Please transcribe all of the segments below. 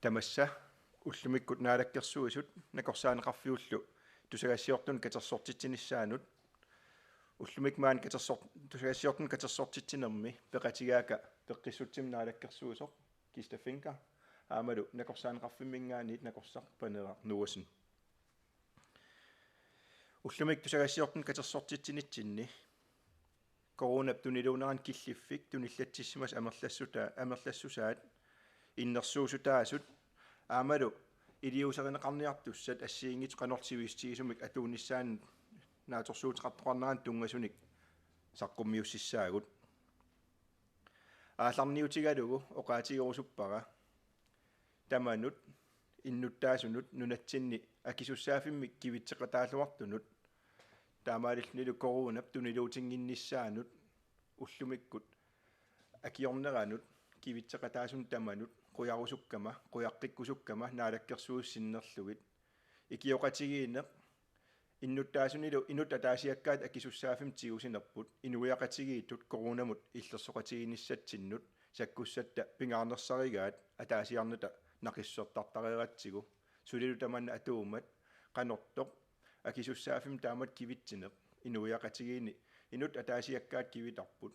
Tamassa ullumikut naalakkersuisut nakorsaaneqarfiullu tusagassiortun katersortitsinnissaanut ullumik maan tusagassiortun katersortitsinermi peqatigaaka peqqissutsim naalakkersuusoq kistafinka aamalu nakorsaaneqarfimmingaaniit nakorsarpanera nuusin ullumik tusagassiortun katersortitsinitsinni corona tuniluuneran killiffik tunillattissimas amerlassusaat innersuusutaasut aamalu iliuserineqarniartussat assiingit qanortivistiisumik atuunissaan naatorsuutiqartoqarneraan tungasunik saqqummiussissaagut aallarniutigalugu oqaatigorusuppara tamanut innuttaasunut nunatsinni akisussaafimmik kivitseqataalluartunut taamaalillnilu corona tuniluutinginnissaanut ullumikkut akiorneranut kivitseqataasun tamanut quyarusukkama quyaqqikkusukkama naalakkersuussinnerlugit ikioqatigiineq innuttaasunilu inutataasiakkaat akisussaafim tigusinerput inuiaqatigiittut corunamut illersoqatiginissattinnut sakkussatta pingaarnersarigaat ataasiarnata naqissortartareeratsigu sulilu tamanna atuumat qanortoq akisussaafim taamat kivitsineq inuiaqatigiini inut ataasiakkaat kivitarput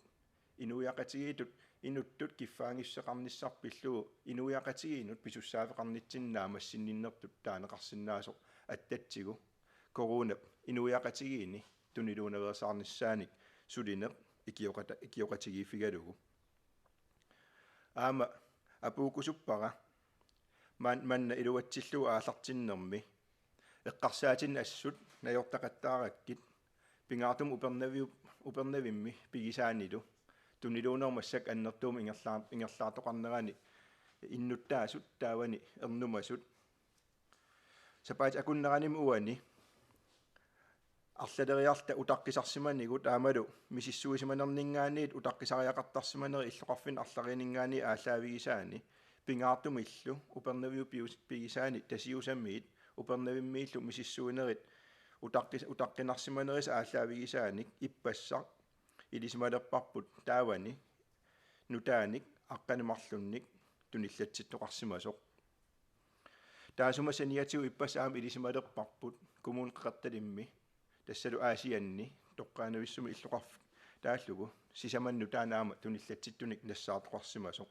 inuiaqatigiitut inuttut kiffaangisseqarnissarpillugu inuiaqatigiinut pisussaaveqarnitsinnaamassininnertut taaneqarsinnaasoq attatsigu corona inuiaqatigiini tuniluunereersaarnissaanik sulineq ikioqatigiiffigalugu aama apuukusuppara manna iluatsillugu aallartinnermi eqqarsaatin assut najortaqattaarakkit pingaartum upernavimmi pigisaanilu tuniluunermassak annertuum ingerlaartoqarnerani innuttaasut taavani ernumasut sapaat akunneranimi uani arlaleriarta utaqqisarsimanigut aamalu misissuisimanerningaaniit utaqqisariaqartarsimaneri illoqarfin arlariningaani aalaavigisaani pingaartum illu upernaviu pigisaani tasiusamiit upernavimmiillu misissuinerit utaqqinarsimaneris aalaavigisaanik ippassaq ilisimalerparput taavani nutaanik aqqanimarlunnik tunillatsittoqarsimasoq taasumasaniatigu ippasaam ilisimalerparput kumuun qeqertalimmi tassalu aasianni toqqaanavissumi illoqarf taallugu sisamannu taanaama tunillatsittunik nassaartoqarsimasoq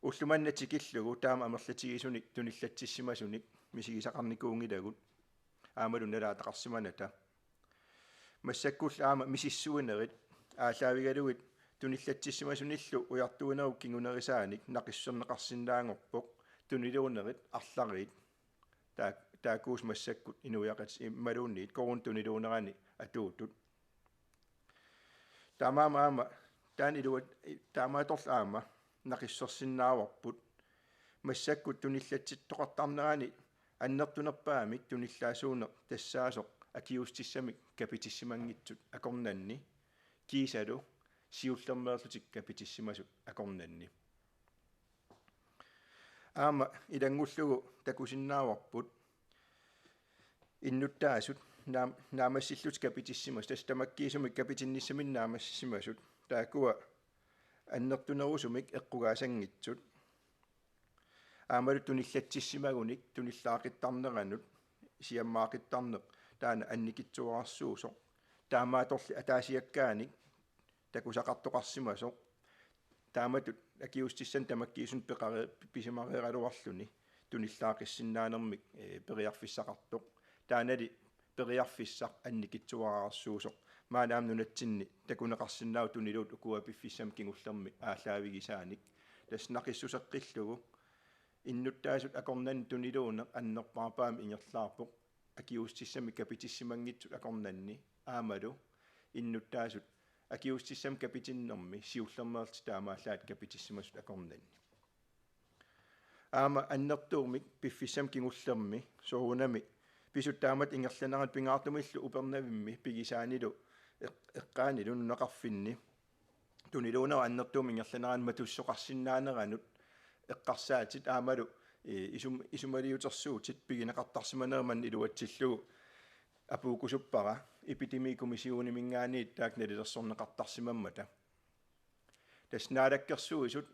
ullumannatikillugu taama amerlatigisunik tunillatsissimasunik misigisaqarnikuungilagut aamalu nalaataqarsimanata массаккул аама мисиссуинерит аалаавигалугит туниллатсиссимасуниллу уяртуинеру кингунерисааник нақиссернеқарсинаангорпоқ тунилуунерит арларит таакуус массаккут инуяқат иммалуунниит корун тунилуунерани атуутут тамаама таан илуат таамааторл аама нақиссерсиннааварпут массаккут туниллатситтоқартарнерани аннертунерпаамик туниллаасуунеқ тассаасоқ акиустиссамик капитиссимангитсут акорнанни кисалу сиуллермеерлутик капитиссимасут акорнанни аама илангуллугу такусиннааварпут иннуттаасут наамассиллут капитиссимас тастамаккиисумик капитинниссамин наамассимасут таакуа аннертунерусумик эққугаасангитсут аамалу туниллатсиссимагуник туниллаақиттарнеранут сиаммаақиттарнеқ таана анникитсуарсуусоқ таамааторли атаасиаккааник такусақартоқарсимасоқ тааматут акиустиссан тамаккиисун пеқаре писимареералуарлуни туниллаақиссиннаанермик периарфиссақартоқ таанали периарфиссақ анникитсуараарсуусоқ маалаам нунатсинни такунеқарсинаау тунилуут укуа пиффиссам кингуллерми аалаавигисааник таснақиссусеққиллугу иннуттаасут акорнан тунилуунеқ аннерпаарпаами ингерлаарпоқ акиустиссами капитиссимангитсут акорнанни аамалу иннуттаасут акиустиссам капитиннерми сиуллермеерти таамааллаат капитиссимасут акорнанни аама аннертуумик пиффиссам кингуллерми соорунами писут таамат ингерланерат пингаартумиллу упернавимми пигисаанилу эққаанилу нунеқарфинни тунилуунера аннертуум ингерланеран матуссоқарсинаанеранут эққарсаатит аамалу isumaliutersuutit piginaqartarsimanerman iluatsillugu apuukusuppara epidemikommissiooni mingaaniit taak nalilersorneqartarsimammata tasnaalakkersuisut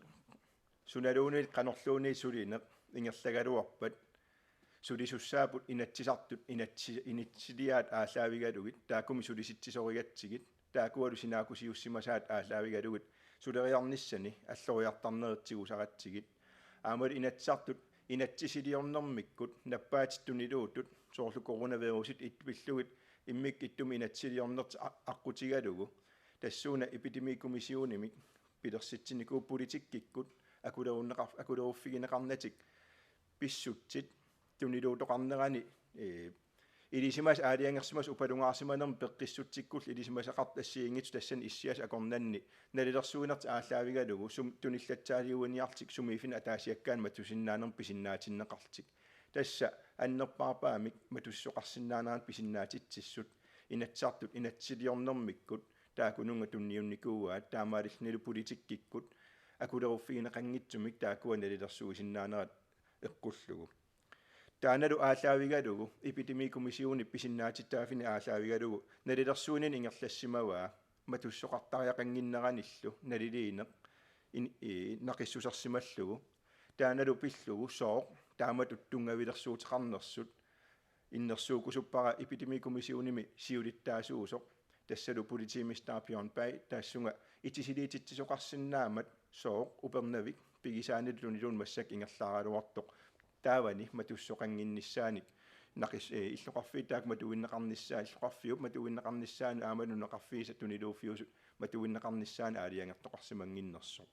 sunaluunil qanorluuni sulineq ingerlagaluarpat sulisussaaput inatsisartut initsiliaat aallaavigalugit taakumi sulisitsisorigatsigit taakualu sinaakusiussimasaat aallaavigalugit suleriarnissani alloriartarneritsigusaqatsigit aamal inatsartut inatsisiliornermikkut nappaatittuniluutut soorlu coronavirusit itpillugit immik ittumi inatsiliornert aqutigalugu tassuuna epidemikommissionimik pilersitsinniku politikkikkut akuleruuffigineqarnatik pissutsit tuniluutoqarnerani ilisimas aaliangersimas upalungaarsimanerm peqqissutsikkull ilisimasaqart assiingit tassan issias akornanni nalilersuinerti aallaavigalugu sum tunillatsaaliuaniartik sumiifin ataasiakkaan matusinnaanerm pisinnaatinnеқартик tassa annerparpaamik matussoqarsinnaanaan pisinnaatitsissut inatsartut inatsiliornermikkut taakununga tunniunnikuugaat taamaalillnilu politikkikkut akuleruffigineqanngitsumik taakua nalilersuisinnaaneret eqqullugu taanalu aallaavigalugu epidemikommissiooni pisinnaatittaafini aallaavigalugu nalilersuunin ingerlassimavaa matussoqartariaqanginneranillu naliliineq naqissusersimallugu taanalu pillugu sooq taamatut tungavilersuutiqarnersut innersuukusuppara epidemikommissionimi siulittaasuusoq tassalu politiminister Bjørn Berg taassunga itisiliitittisoqarsinnaamat sooq upernavik pigisaanilluniluun massak ingerlaaraluartoq taavani matussoqanginnisaanik naqis illoqarfiitaak matuinneqarnissaa illoqarfiup matuinneqarnissaani aamalunneqarfiisa tuniluuffiusut matuinneqarnissaani aaliangertoqarsimanginnersoq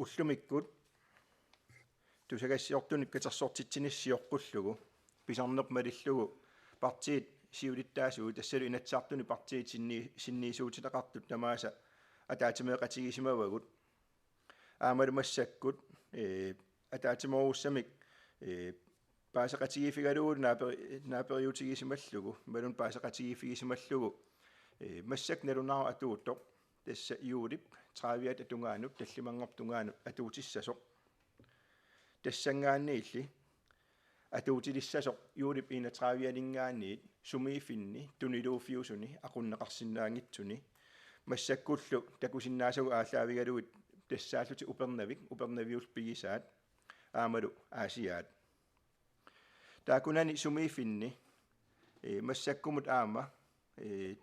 уллумиккут тусагассиортуник катерсортитсиниссиоққуллугу писарнеқ малиллугу партиит сиулиттаасуу тассалу инатсаартуни партиит синниисуутилеқартут тамааса атаатимеэқатигисимавагут аамалумассаккут атаатиморуссамик паасеқатигифигалугу наапериутигисималлугу малун паасеқатигифигисималлугу массак налунаа атуутоқ тасса юулип траавиат атунгаанут таллимангортунгаанут атуутиссасоқ тассангаанниилли атуутилиссасоқ юулип ина траавиалингаанниит сумиифинни тунилууфиусуни aqunneqarsinnaangitsuni массаккуллу такусиннаасагу ааллаавигалуит тассааллути упернавиус пигисаат аамалу аасиаат таакунани сумиифинни массаккумут аама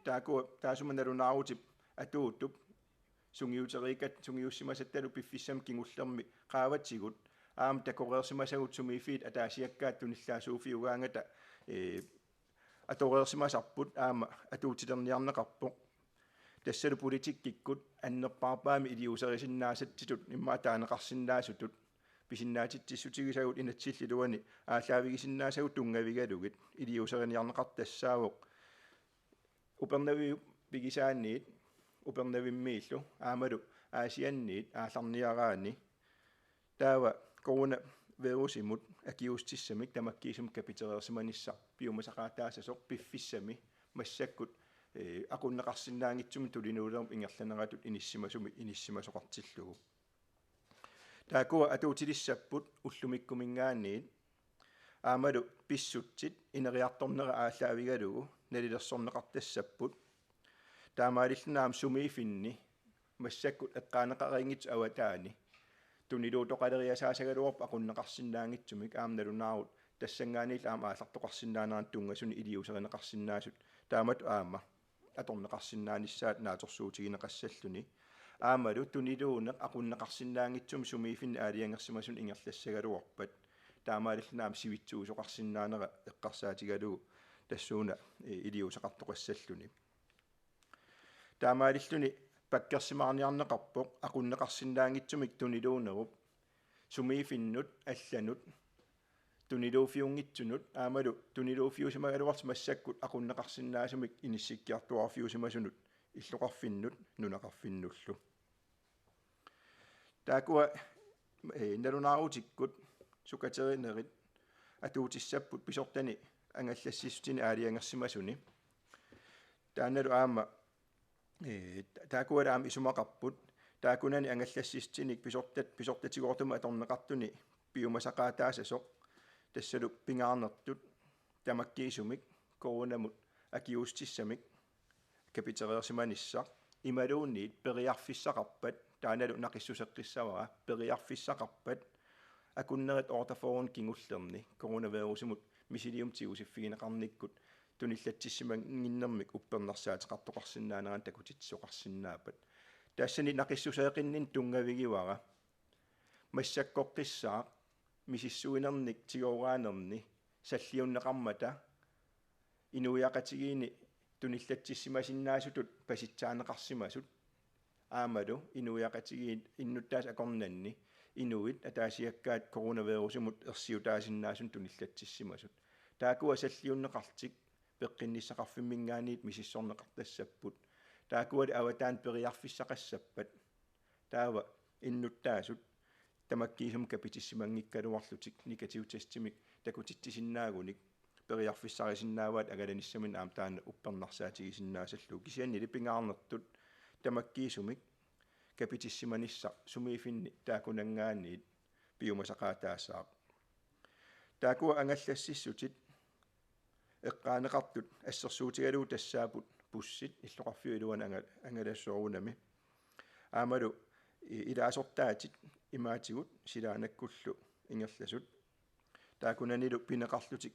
таасуманалунаарутип атуутуп сунгиуссимасатталу пиффиссам кингуллерми qaavatsigut аам такореерсимасагут сумиифиит атаасиаккаат туниллаасууфиугаангата атореерсимасарпут аама атуутилерниарнеқарпоқ тассалу политиккиккут аннерпарпаами илиусерисиннаасаттитут имма таанеқарсиннаасутут писиннаатитсисутигисагут инатсиллилуани ааллаавигисиннаасагут тунгавигалугит илиусериниарнеқартассаавоқ упернавиу пигисаанниит упернавиммииллу аамалу аасианниит аалларниараани таава корона вирусимут акиустиссамик тамаккиисум капитерерсиманисса пиумасақаатаасасоқ пиффиссами массаккут aqunneqarsinnaangitsumi tulinuulerm ingerlaneratut inissimasоqartillугу таакуа атуутилиссаппут уллумиккумингаанниит аамалу писсутсит инериарторнера ааллаавигалугу налилерсорнеқартассаппут таамаалиллнаам сумиифинни массаккут эққаанеқарингит аватаани тунилуутоқалериасаасагалуарп aqunneqarsinnaangitsumik аамналунаарут тассангаанил аама ааллартоқарсиннаанеран тунгасуни илиусеринеқарсиннаасут таамат аама аторнеқарсиннааниссаат нааторсуутигинеқассаллуни аамалу тунилуунеқ aqunneqarsinnaangitsum сумиифин аалиангерсимасун ингерлассагалуарпат таамаалиллнаам сивитсуусоқарсиннаанера эққарсаатигалугу тассууна илиусеқартоқассаллуни таамаалиллуни паккерсимаарниарнеқарпоқ aqunneqarsinnaangitsumik тунилуунеруп сумиифиннут алланут тунилууфиунгитсунут аамалу тунилууфиусимагалуарс массаккут aqunneqarsinnaasumik иниссиккиартуарфиусимасунут иллоқарфиннут нунақарфиннуллу таакуа налунаарутиккут сукатеринерит атуутиссаппут писортани ангаллассиссутини аалиангерсимасуни тааналу аама таакуалаам исумақарпут taakunani angallassistinik pisortatigoortuma atorneqartuni piumasaqaataasasoq tassalu pingaarnertut tamakkiisumik koronamut akiustissamik kapitereersimanissaq imaluunniit periarfissaqarpat taanalu naqissuseqqissavara periarfissaqarpat akunnerit ortafoorun kingullerni coronavirusumut misiliumtigusifigineqarnikkut tunillatsissimanginnermik uppernersaatiqartoqarsinnaaneran takutitsoqarsinnaapat taassani naqissuseeqinnin tungavigivara массаккоққиссаа мисиссуинерник тигоорааnerni саллиуннеқармата инуяқатигиини туниллатсиссимасиннаасутут паситсаанеқарсимасут аамалу инуяқатигиит иннуттаас акорнанни инуит атаасиаккаат коронавирусумут ерсиутаасиннаасун туниллатсиссимасут таакуа саллиуннеқартик пеққинниссақарфиммингаанит мисиссорнеқартассаппут таакуали аватаан периарфиссақассаппат таава иннуттаасут тамаккиисум капитиссимангиккалуарлутик никатиутестимик такутиттисиннаагуник периарфиссарисиннааваат агаланиссамин аам таана уппернарсаатигисиннаасаллу кисианни липингаарнертут тамаккиисумик капитиссиманисса сумиифинни таакунангаанниит пиумасақаатаассаақ таакуа ангаллассиссутит эққаанеқартут ассерсуутигалуу тассаапут пуссит иллоқарфиуилуан ангалассоорунами аамалу илаасортаатит имаатигут силаанаккуллу ингерласут таакунанилу пинеқарлутик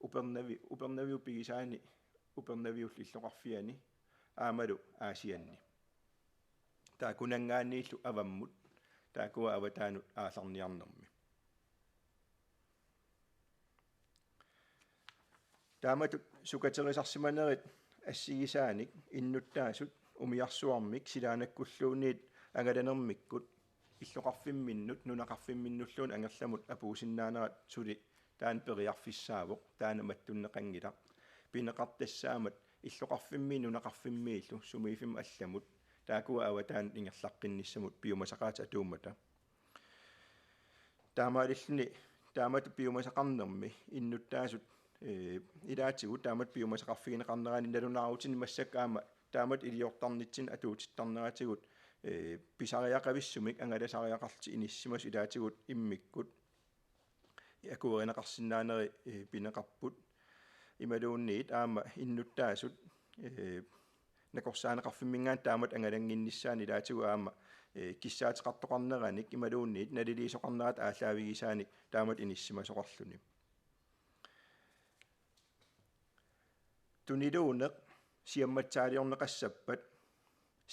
упернавиу пигисаани упернавиулли иллоқарфиани аамалу аасианни таакунангааннииллу аваммут таакуа аватаанут ааларниарнэрми тааматут сукатерисарсиманерит ассигисааник иннуттаасут умиарсуармик силаанаккуллуунниит ангаланермиккут иллоқарфимминнут нунақарфимминнуллуун ангерламут апуусиннаанерат сули таан периарфиссаавоқ таана маттуннеқангила пинеқартассаамат иллоқарфимми нунақарфиммииллу сумиифим алламут таакуа аватаан ингерлаққинниссамут пиумасақаата атууммата таамаалиллни таамат пиумасақарнерми иннуттаасут илаатигут таамат пиумасақарфигинеқарнераани налунааутини массакаама таамат илиортарнитсин атуутиттарнератигут писариақависсумик ангаласариақарти иниссимас илаатигут иммиккут якуеринеқарсинаанери пинеқарпут ималуунниит аама иннуттаасут накорсаанеқарфиммингаан таамат ангалангиннissaани илаатигу аама киссаатеқартоқарнераник ималуунниит налилисоқарнерат ааллаавигисааник таамат иниссимасоқарлуни тунилуунеқ сиамматсаалиорнеқассаппат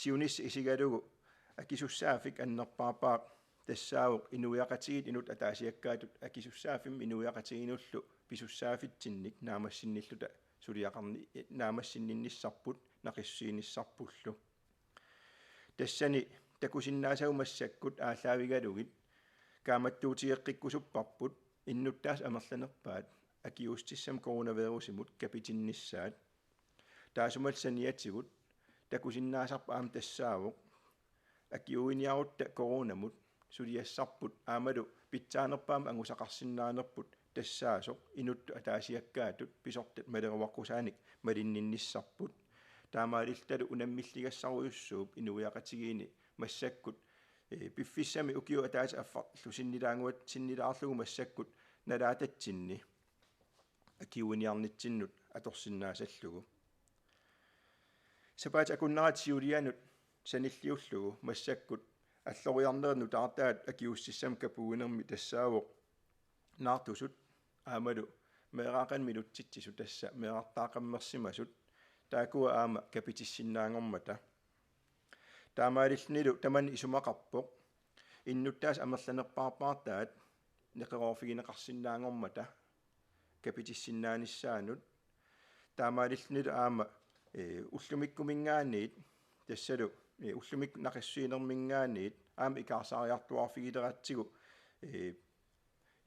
сиунис исигалугу акисуссаафик аннерпаапаақ тассаавоқ инуяқатигит инут атаасиаккаатут акисуссаафим инуяқатигинуллу писуссаафитсинник наамассинниллута сулиақарни наамассиннинниссарпут нақиссииниссарпуллу тассани такусиннаасагумассаккут ааллаавигалугит кааматтуутигеққиккусуппарпут иннуттаас амерланерпаат акиустиссам коронавирусимут капитиннissaат таасумалсаниатигут такусиннаасарпа аам тассаавоқ акиуиниарутта коронамут сулиассарпут аамалу питсаанерпаама ангусақарсиннаанерпут тассаасоқ инутту атаасиаккаатут писортат малеруваққусааник малиннинниссарпут таамаалиллталу унаммиллигассаруйуссууп инуяқатигиини массаккут пиффиссами укиу атаас аффарлу синнилаангуат синнилаарлугу массаккут налаататсинни акиуиниарнитсиннут аторсиннаасаллугу сапаат акуннарат сиулианут саниллиуллугу массаккут аллориарнерну таартаат акиуссиссам капугинерми тассаавоқ наартусут аамалу меэраақан минутситсису тасса меэартаақаммерсимасут таакуа аама капитиссиннаангормата таамаалиллнилу таман исумақарпоқ иннуттаас амерланерпаарпаартаат неқероорфигинеқарсиннаангормата капитиссиннааниссаанут таамаалиллнилу аама уллумиккумингаанниит тассалу уллумик нақиссуинермингаанниит аама икаарсаариартуарфигилератсигу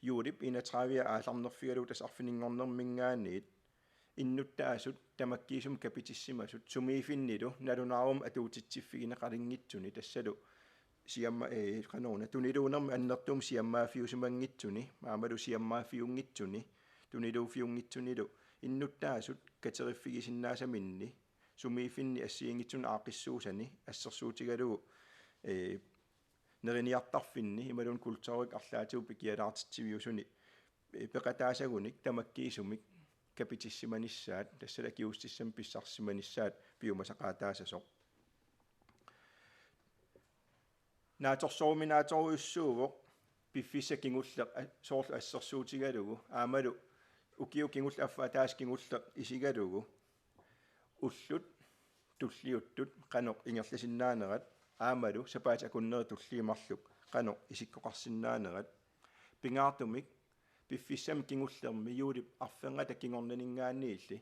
юулип 31 ааларнерфигалу тас арфинингорнермингаанниит иннуттаасут тамаккиисум капитиссимасут сумиифиннилу налунаарум атуутитсиффигинеқалингитсуни тассалу сиамма канона тунилуунерми аннертуум сиаммаафиусимангитсуни аамалу сиаммаафиунгитсуни тунилууфиунгитсунилу иннуттаасут катериффигисиннаасаминни сумиифинни ассиингитсун аақиссуусани ассерсуутигалугу neriniartarfinni imalun kultuurik arlaatigu pikialaartitiviusuni peqataasaguni tamakkiisumik kapitissimanisaat tassala kiustissam pissarsimanisaat piumasaqaataasasoq naatorsoruminaatoruissuuvoq piffissa kingulleq soorlu assersuutigalugu aamalu ukiu kingulla affa taas kingulla isigalugu ullut tulliuttut qanoq ingerlasinaanerat aamalu sapaat akunneri tulliimarluk qanoq isikkoqarsinnaanerat pingaartumik piffissam kingullermi yuulip arfengata kingornaningaanniilli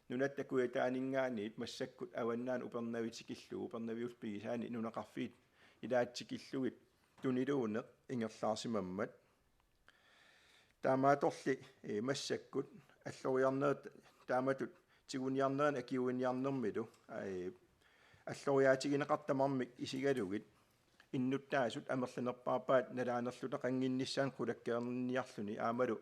nunattakuitaaningaanniit massakkut awannaan upernavitikillugu upernavius pigisaani nunaqarfiit ilaatsikilluit tuniluuneq ingerlaarsimammat taamaatorli massakkut alloriarnerit taamatut tiguniarneran akiuiniarnermilu alloriaatigineqartamarmik isigalugit innuttaasut amerlanerpaarpaat nalaanerluta qanginnissaan qulakkeerniarluni aamalu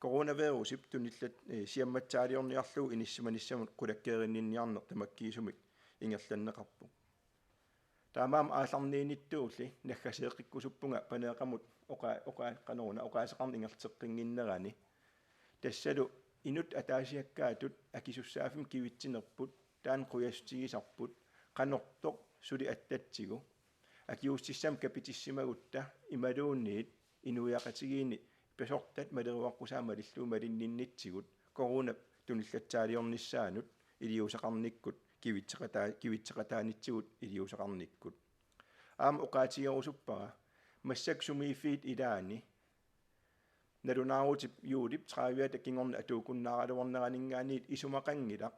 coronavirusip tunillat siammatsaaliorniarlugu inissimanisamut qulakkeerinninniarneq tamakkiisumik ingerlanneqarpu taamaam aallarniinittuulli naggaseeqikkusuppunga paneeqamut oqaaqanuuna oqaaseqarni ingerteqqinginnerani tassalu inut ataasiakkaatut akisussaafim kivitsinerput taan quyasutigisarput qanortoq suli attatsigu akiustissam kapitissimagutta imaluunniit inuiaqatigiini pesortat maleruaqqusaama lilluu malinninnitsigut koruna tunillatsaaliornissaanut iliusaqarnikkut kivitseqataanitsigut iliusaqarnikkut aam oqaatigerusuppara massak sumiifiit ilaani nalunaaruutip yuulip traaviata kingorna atuukunnaaraluorneraningaaniit isumaqangilaq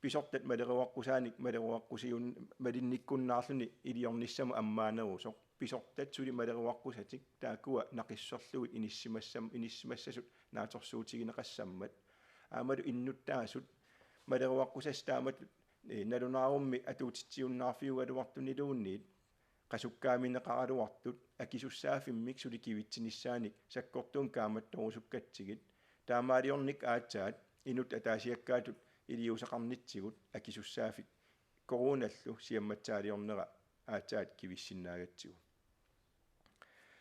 pisortat maleruaqqusanik maleruaqqusiun malinnikkunnaarluni iliornissamu ammaanerusoq pisortat suli maleruaqqusatik taakua naqissorlugut inissimassasut naatorsuutigineqassammat aamalu innuttaasut maleruaqqussas taamatut nalunaarummi atuutitsiunnaarfiugaluartuniluunniit qasukkaamineqaraluartut akisussaaffimmik suli kivitsinissaanik sakkortuun kaamattorusukkatigit taamaaliornik aatsaat inut ataasiakkaatut iliusaqarnitsigut akisussaaffik koronallu siammatsaaliornera aatsaat kivissinnaagatsigu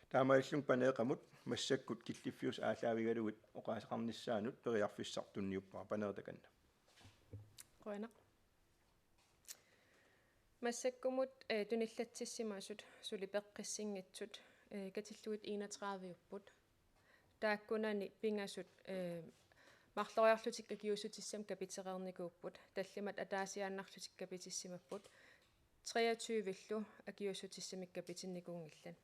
taamaalllung paneeqamut massakkut killiffius aalaavigalugit oqaasaqarnissaanut periarfissartunniuppaa paneertakanna qoina massakkumut tunillatsissimaasut suli peqqissingitsut katillugut 31-upput taakkunani pingasut марлориарлутик акиусутиссам капитерерникууппут таллимат атаасиааннарлутик капитиссимаппут 23-виллу акиусутиссамик капитинникуунгиллан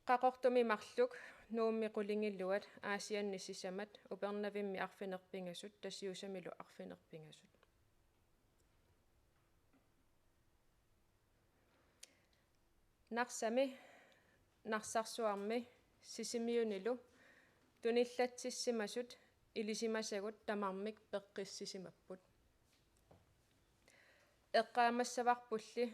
qaqortumi marluk nuummi qulingilluat aasiannississamat upernavimmmi arfinerpingasut tassiusamilu arfinerpingasut narsami narsarsuarmi sisimiunilu tunillatsissimasut ilisimasagut tamarmik peqqissisimapput eqqaamassavarpulli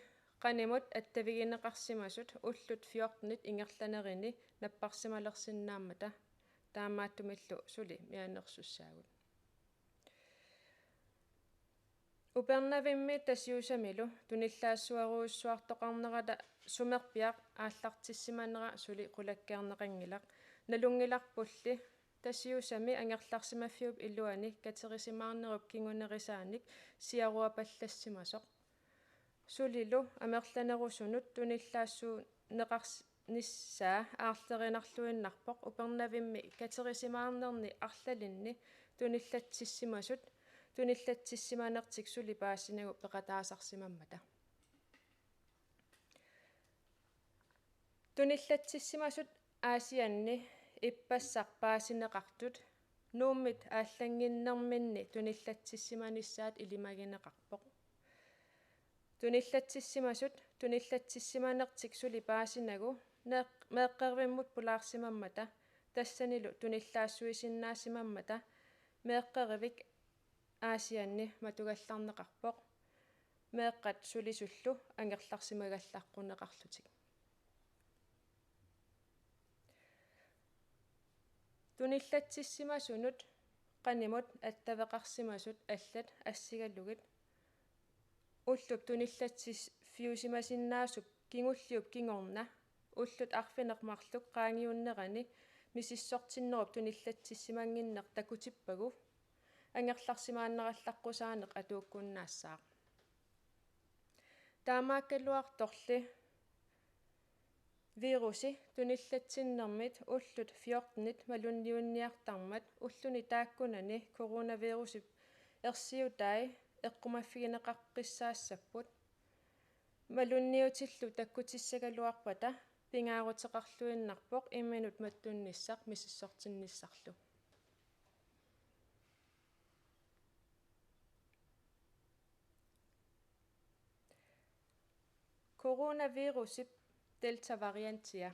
qanimut attavigineqarsimasut ullut 14 ingerlanerini napparsimalersinnaammata taamaattumillu suli mianersussaagut upernavimmi tassiusamilu tunillaassuaruussuartoqarnerala sumerpiaq aallartissimanera suli qulakkeerneqangilaq nalungilarpulli tassiusami angerlarsimaffiup illuani katerisimaarnerup kingunerisaanik siaruapallassimasoq sulilu amerlanerusunut tunillaassu neqarnissaa aarlerinarluinnarpoq upernavimmi katerisimaarnerni arlalinni tunillatsissimasut tunillatsissimanertik suli paassinagu peqataasarsimammata tunillatsissimasut aasianni ippassarpaasineqartut nuummit aallanginnerminni tunillatsissimanissaat ilimagineqarpoq tunillatsissimasut tunillatsissimanertik suli paasinagu meeqqervimmut pulaarsimammata tassanilu tunillaassuisinnaassimammata meeqqerivik aasianni matugallarneqarpoq meeqqat sulisullu angerlarsimagallarquneqarlutik tunillatsissimasunut qanimut attaveqarsimasut allat assigallugit ullup tunillatsis fiusimasinnaasup kingulliup kingorna ullut arfineqmarluk qaangiunnerani misissortinnerup tunillatissимангиннеқ такутиппагу ангерларсимааннераллаққусаанеқ атууккуннаассаақ таамааккалуарторли вируси туниллатсиннэрмит уллут 14-нит малунниунниартармат уллуни тааккунани коронавируси ерсиутай эққумаффигинеқаққиссаассаппут малунниутиллу таккутиссагалуарпата пингаарутеқарлуиннарпоқ имминут маттунниссақ миссортинниссарлу коронавирусип delta variantia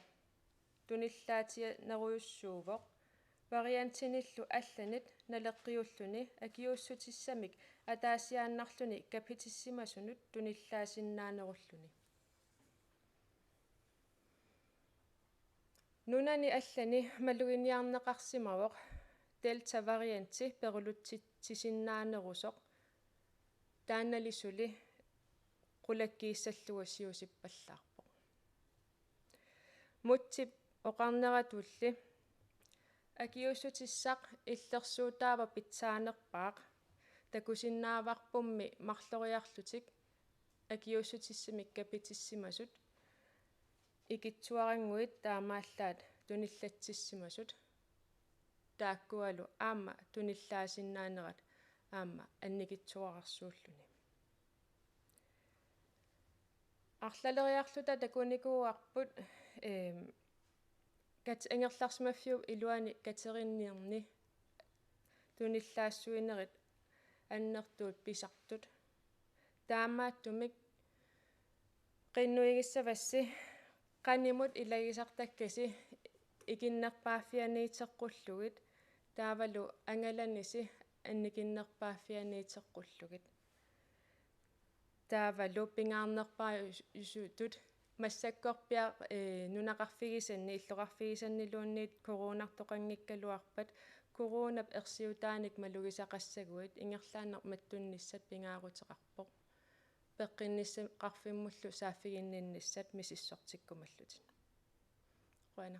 tunillaatia neruussuuvoq variantinillu алланит налеққиуллуни акиуссутиссамик атаасиааннарлуни капитиссимасунут туниллаасиннаанеруллуни нунани аллани малугиниарнеқарсимавоқ delta varianti перулутситсиннаанерусоқ таанналисули qulakkiissallугасиусиппаллаарпоқ мутсип оқарнератулли акиуссутиссақ иллерсуутаава питсаанерпаақ такусиннааварпумми марлориарлутик акиуссутиссимик капитиссимасут икитсуарангуит таамааллаат туниллатсиссимасут тааккуалу аама туниллаасиннаанерат аама анникитсуарарсууллуни арлалериарлута такуникууарпут кат ангерларсимаффиу илуани катеринниерни туниллаассуинерит аннертуут писартут таамааттумик qinnuigissavassi qanimut ilagisartakkasi ikinnerpaafianiiteqqulluгит таавалу ангаланниси анникиннерпаафианиiteqqulluгит таавалу пингаарнерпаа юсуутут массаккорпиа нунақарфигисанни иллоқарфигисаннилуунниит коронартоқангиккалуарпат коронап ерсиутааник малугисақассагуит ингерлаанер маттунниссат пингаарутеқарпоқ пеққинниссақарфиммуллу сааффигиннинниссат мисиссортиккумаллутин қуана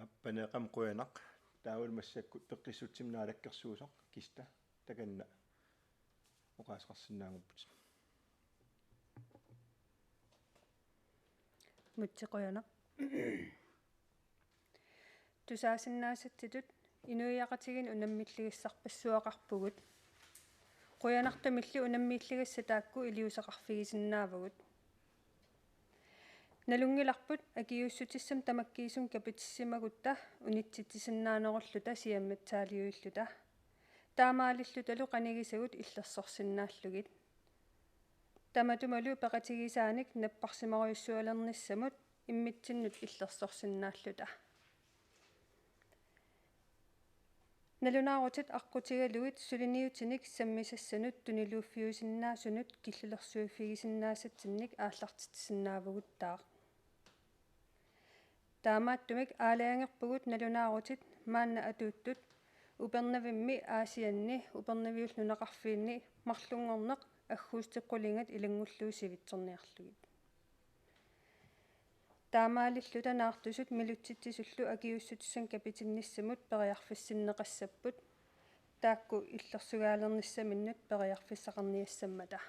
аппанеқам қуянақ таавал массаккут пеққиссутсимнаалаккерсуусоқ киста таканна оқаасқарсинаангуппут мутсеқуянақ тусаасиннаасаттитут инуиақатигин унаммиллигиссарпассуақарпугут қуянартамилли унаммииллигасса таакку илиусақарфигисиннаавагут налунгиларпут акиуссутиссам тамаккиисун капитиссимагутта унитситсиннаанеруллута сиамматсаалиуиллута таамаалиллуталу қанигисагут иллерсорсиннааллугит таматумалу пеқатигисааник наппарсимаруйуссуалерниссамут иммитсиннут иллерсорсиннааллута налунаарутит аққутигалуит сулиниутиник саммисассанут тунилууффиусиннаасунут киллулерсуиффигисиннаасатсинник ааллартитсиннаавагуттаа таамааттумик аалаангерпугут налунаарутит маанна атууттут упернавимми аасианни упернавиул нунақарфиинни марлунгорнеқ аггуустеққулингат илангуллуусивитсерниарлугит таамаалиллута наартусут милутситсисуллу акиуссутиссан капитинниссамут периарфиссиннеқассаппут таакку иллерсугаалерниссаминнут периарфиссақарниассаммата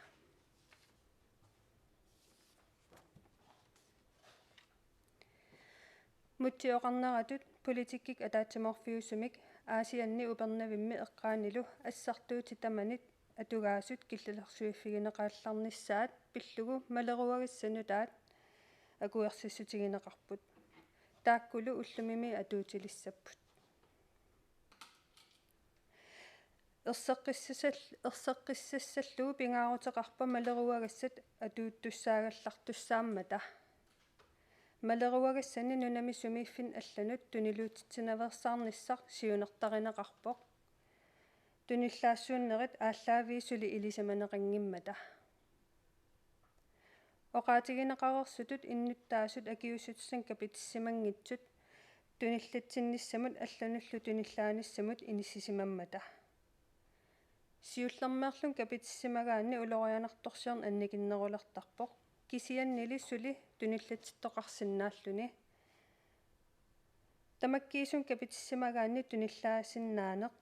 мутсиоқарнератут политиккик атаатсаморфиуссумик аасианни упернавимми эққаанилу ассартуути таманит атугаасут киллалерсуиффигинеқаалларниссаат пиллугу малеруагиссанутаат акуерсиссутигинеқарпут тааккулу уллумими атуутилиссаппут ерсеққиссассаллуу пингаарутеқарпа малеруагассат атууттуссаагаллартуссааммата малеруагассани нунами сумииффин алланут тунилуутитсинаверсаарниссар сиунертаринеқарпоқ туниллаассууннерит ааллаавиисули илисаманеқангиммата оқаатигинеқарерсутут иннуттаасут акиуссутиссан капитиссимангитсут туниллатсинниссамут аллануллу туниллааниссамут иниссисимаммата Siullermerlun kapitsimagaanni ulorianartorsiorn annikinnerulertarpoq kisiannili suli tunillatittoqarsinnaalluni tamakkiisun kapitsimagaanni tunillaasinnaanaq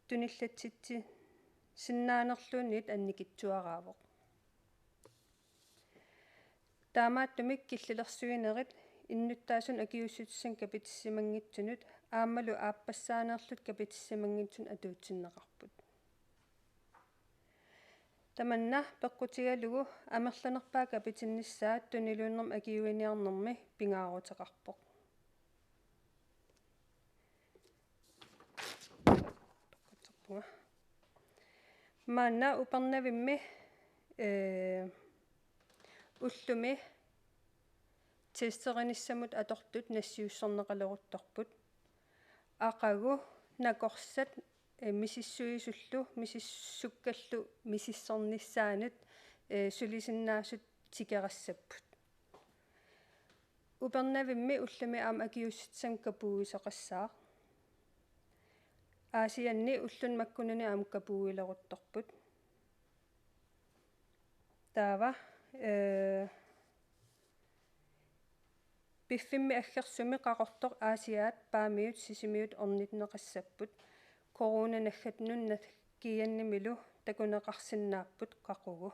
tunillatitti sinnaanerluunniit annikitsuaraavoq таамааттумик киллилерсуинерит иннуттааsun акиуссутиссан капитиссимангитсунут аамалу ааппассаанерлут капитиссимангитсун атуутсиннеқарпут таманна пеққутигалугу амерланерпаа капитиннissaат тунилууннерм акиуиниарнерми пингаарутеқарпоқ маана упернавимми уллуми тестериниссамут атортут нассиуссорнеқалерутторпут ақагу накорсат мисиссуисуллу мисиссуккаллу мисиссорниссаанут сулисиннаасут тикерассаппут упернавимми уллуми аама акиусситсам капуисеқассаа аасианни уллун маккунуни аама капуилерутторпут таава пиффимми аггерсуми қақортоқ аасиаат паамиут сисимиут орнитнеқассаппут корона наггатнуннат кианнимилу такунеқарсинааппут қақугу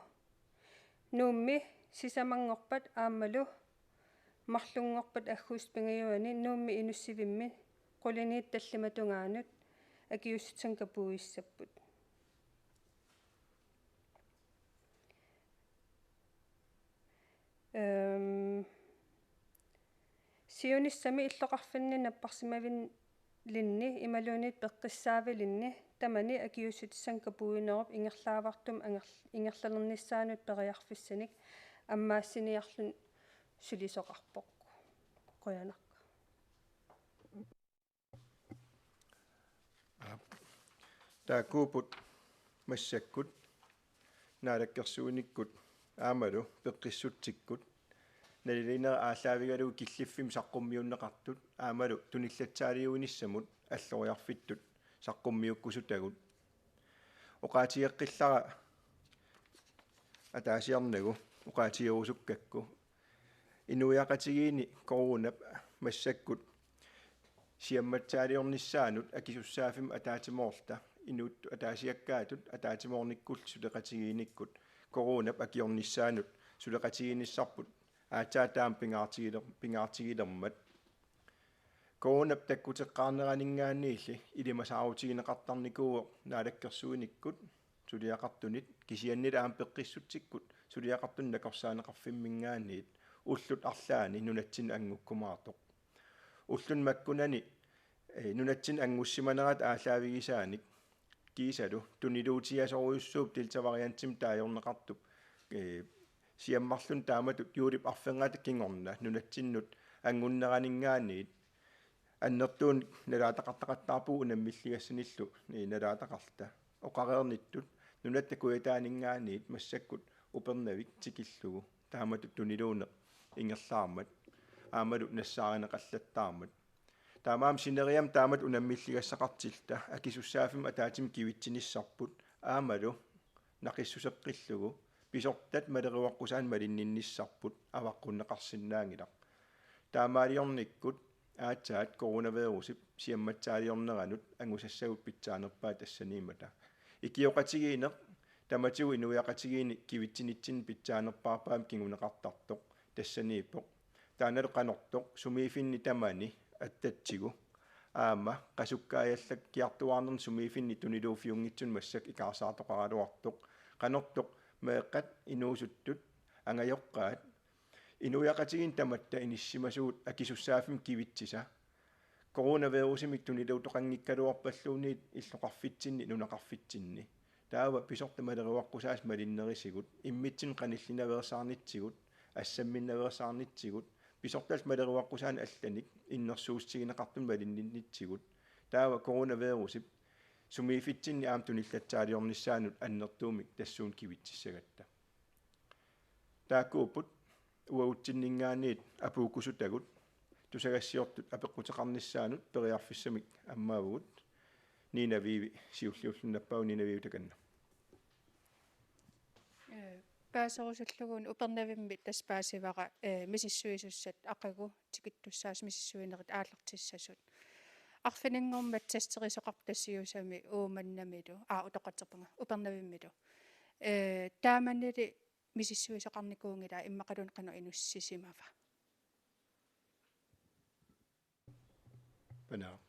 нуумми сисамангорпат аамалу марлунгорпат аггуус пингиуани нуумми инуссивимми қулиниит таллиматунгаанут акиуссутсан капуиссаппут сиониссами иллоқарфинни наппарсимавин линни ималуунит пеққиссаавилинни тамани акиуссутиссан капуинеруп ингерлаавартум ингерлалерниссаанут периарфиссаник аммаассиниарлун сулисоқарпоқ қоянақ таакуупут массаккут наалаккерсууниккут аамалу пеққиссутсиккут налилинера ааллаавигалугу киллиффим саққуммиуннеқартут аамалу туниллатсаалиуиниссамут аллориарфиттут саққуммиуккусутагут оқаатиеққиллара атаасиарнагу оқаатиерусуккакку инуяқатигиини корунап массаккут сиамматсаалиорниссаанут акисуссаафим атаатимоорта инуут атаасиаккаатут атаатимоорниккул сулеқатигииниккут корунап акиорниссаанут сулеқатигииниссарпут аатаатаам пингаартигилермат корунап таккутеққарнеранингааниилли илимасаарутигинеқартарникуу наалаккерсуиниккут сулиақартунит кисианнилаам пеққиссутсиккут сулиақартун накорсаанеқарфиммингаанниит уллут арлаани нунатсин ангуккумаартоқ уллун маккунани нунатсин ангуссиманерат ааллаавигисааник кисалу тунилуутиасоруйуссууп тилтавариантим таajorneqartup сиаммарлун тааматут юулип арфенгата кингорна нунатсиннут ангуннеранингааниит аннертуун налаатақартақаттаарпуу унаммиллигассаниллу налаатақарта оқареерниттут нунатта куятаанингааниит массаккут упернавик тикиллугу тааматут тунилуунеқ ингерлаармат аамалу нассааринеқаллаттаармат таамаам синериам таамат унаммиллигассақартилта акисуссаафим атаатим кивитсиниссарпут аамалу нақиссусеққиллугу писортат малеруаққусаан малиннинниссарпут аваққуннеқарсинаангилақ таамаалиорниккут аатсаат коронавирусип сиамматсаалиорнеранут ангусассагут питсаанерпаа тассаниимата икиоқатигиинеқ таматигу инуяқатигиини кивитсинитсин питсаанерпаарпаам кингунеқартартоқ тассанииппоқ таанеру қанортоқ сумиифинни тамани аттатсигу аама қасуккааярлак киартуаарнерн сумиифинни тунилууфиунгитсун массак икаарсаартоқаралуартоқ қанортоқ меэққат инуусуттут ангайоққаат инуяқатигин таматта иниссимасуут акисуссаафим кивитсиса коронавирусимик тунилуутоқангиккалуарпаллуунниит иллоқарфитсинни нунақарфитсинни таава писортамалеруаққусаас малиннерисигут иммитсин қаниллинаверсаарнитсигут ассамминнаверсаарнитсигут писортас малеруаққусаан алланик иннерсуустигинеқартун малиннитсигут таава коронавирусип сумиифитсинни аам туниллатсаалиорниссаанут аннертуумик тассуун кивитсиссагатта таакуупут уаутсиннингаанниит апууккусутагут тусагассиортут апеққутеқарниссаанут периарфиссамик аммаавгут niinaviivi siulliullunnappagu niinaviivi takanna паасерусуллугун упернавимми таспаасивара мисиссуисуссат ақагу тикиттуссаас миссуинерит ааллартиссасут арфинингормат тастерисоқартассиусами ууманнамилу утоқатерпунга упернавиммилу тааманнили мисиссуисоқарникуунгила иммақалун қану инуссисимава панаа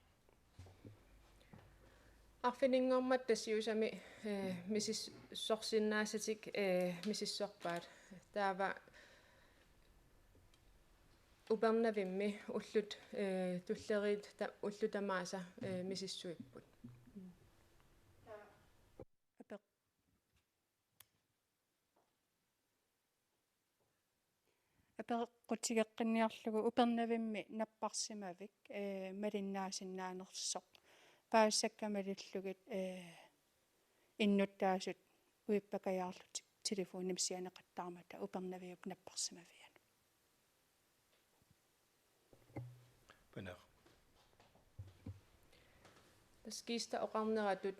арфинингормат тассиусами мисиссорсиннаасатик мисиссорпаат таава упернавимми уллут туллерит уллутамааса мисиссуиппут апеққутигеққинниарлугу упернавимми наппарсимавик малиннаасиннаанерсоқ паассаккамалиллугит иннуттаасут уиппакаяарлутик телефоним сианеқаттаармата упернавиук наппарсимавиан панаа таскиста оқарнератут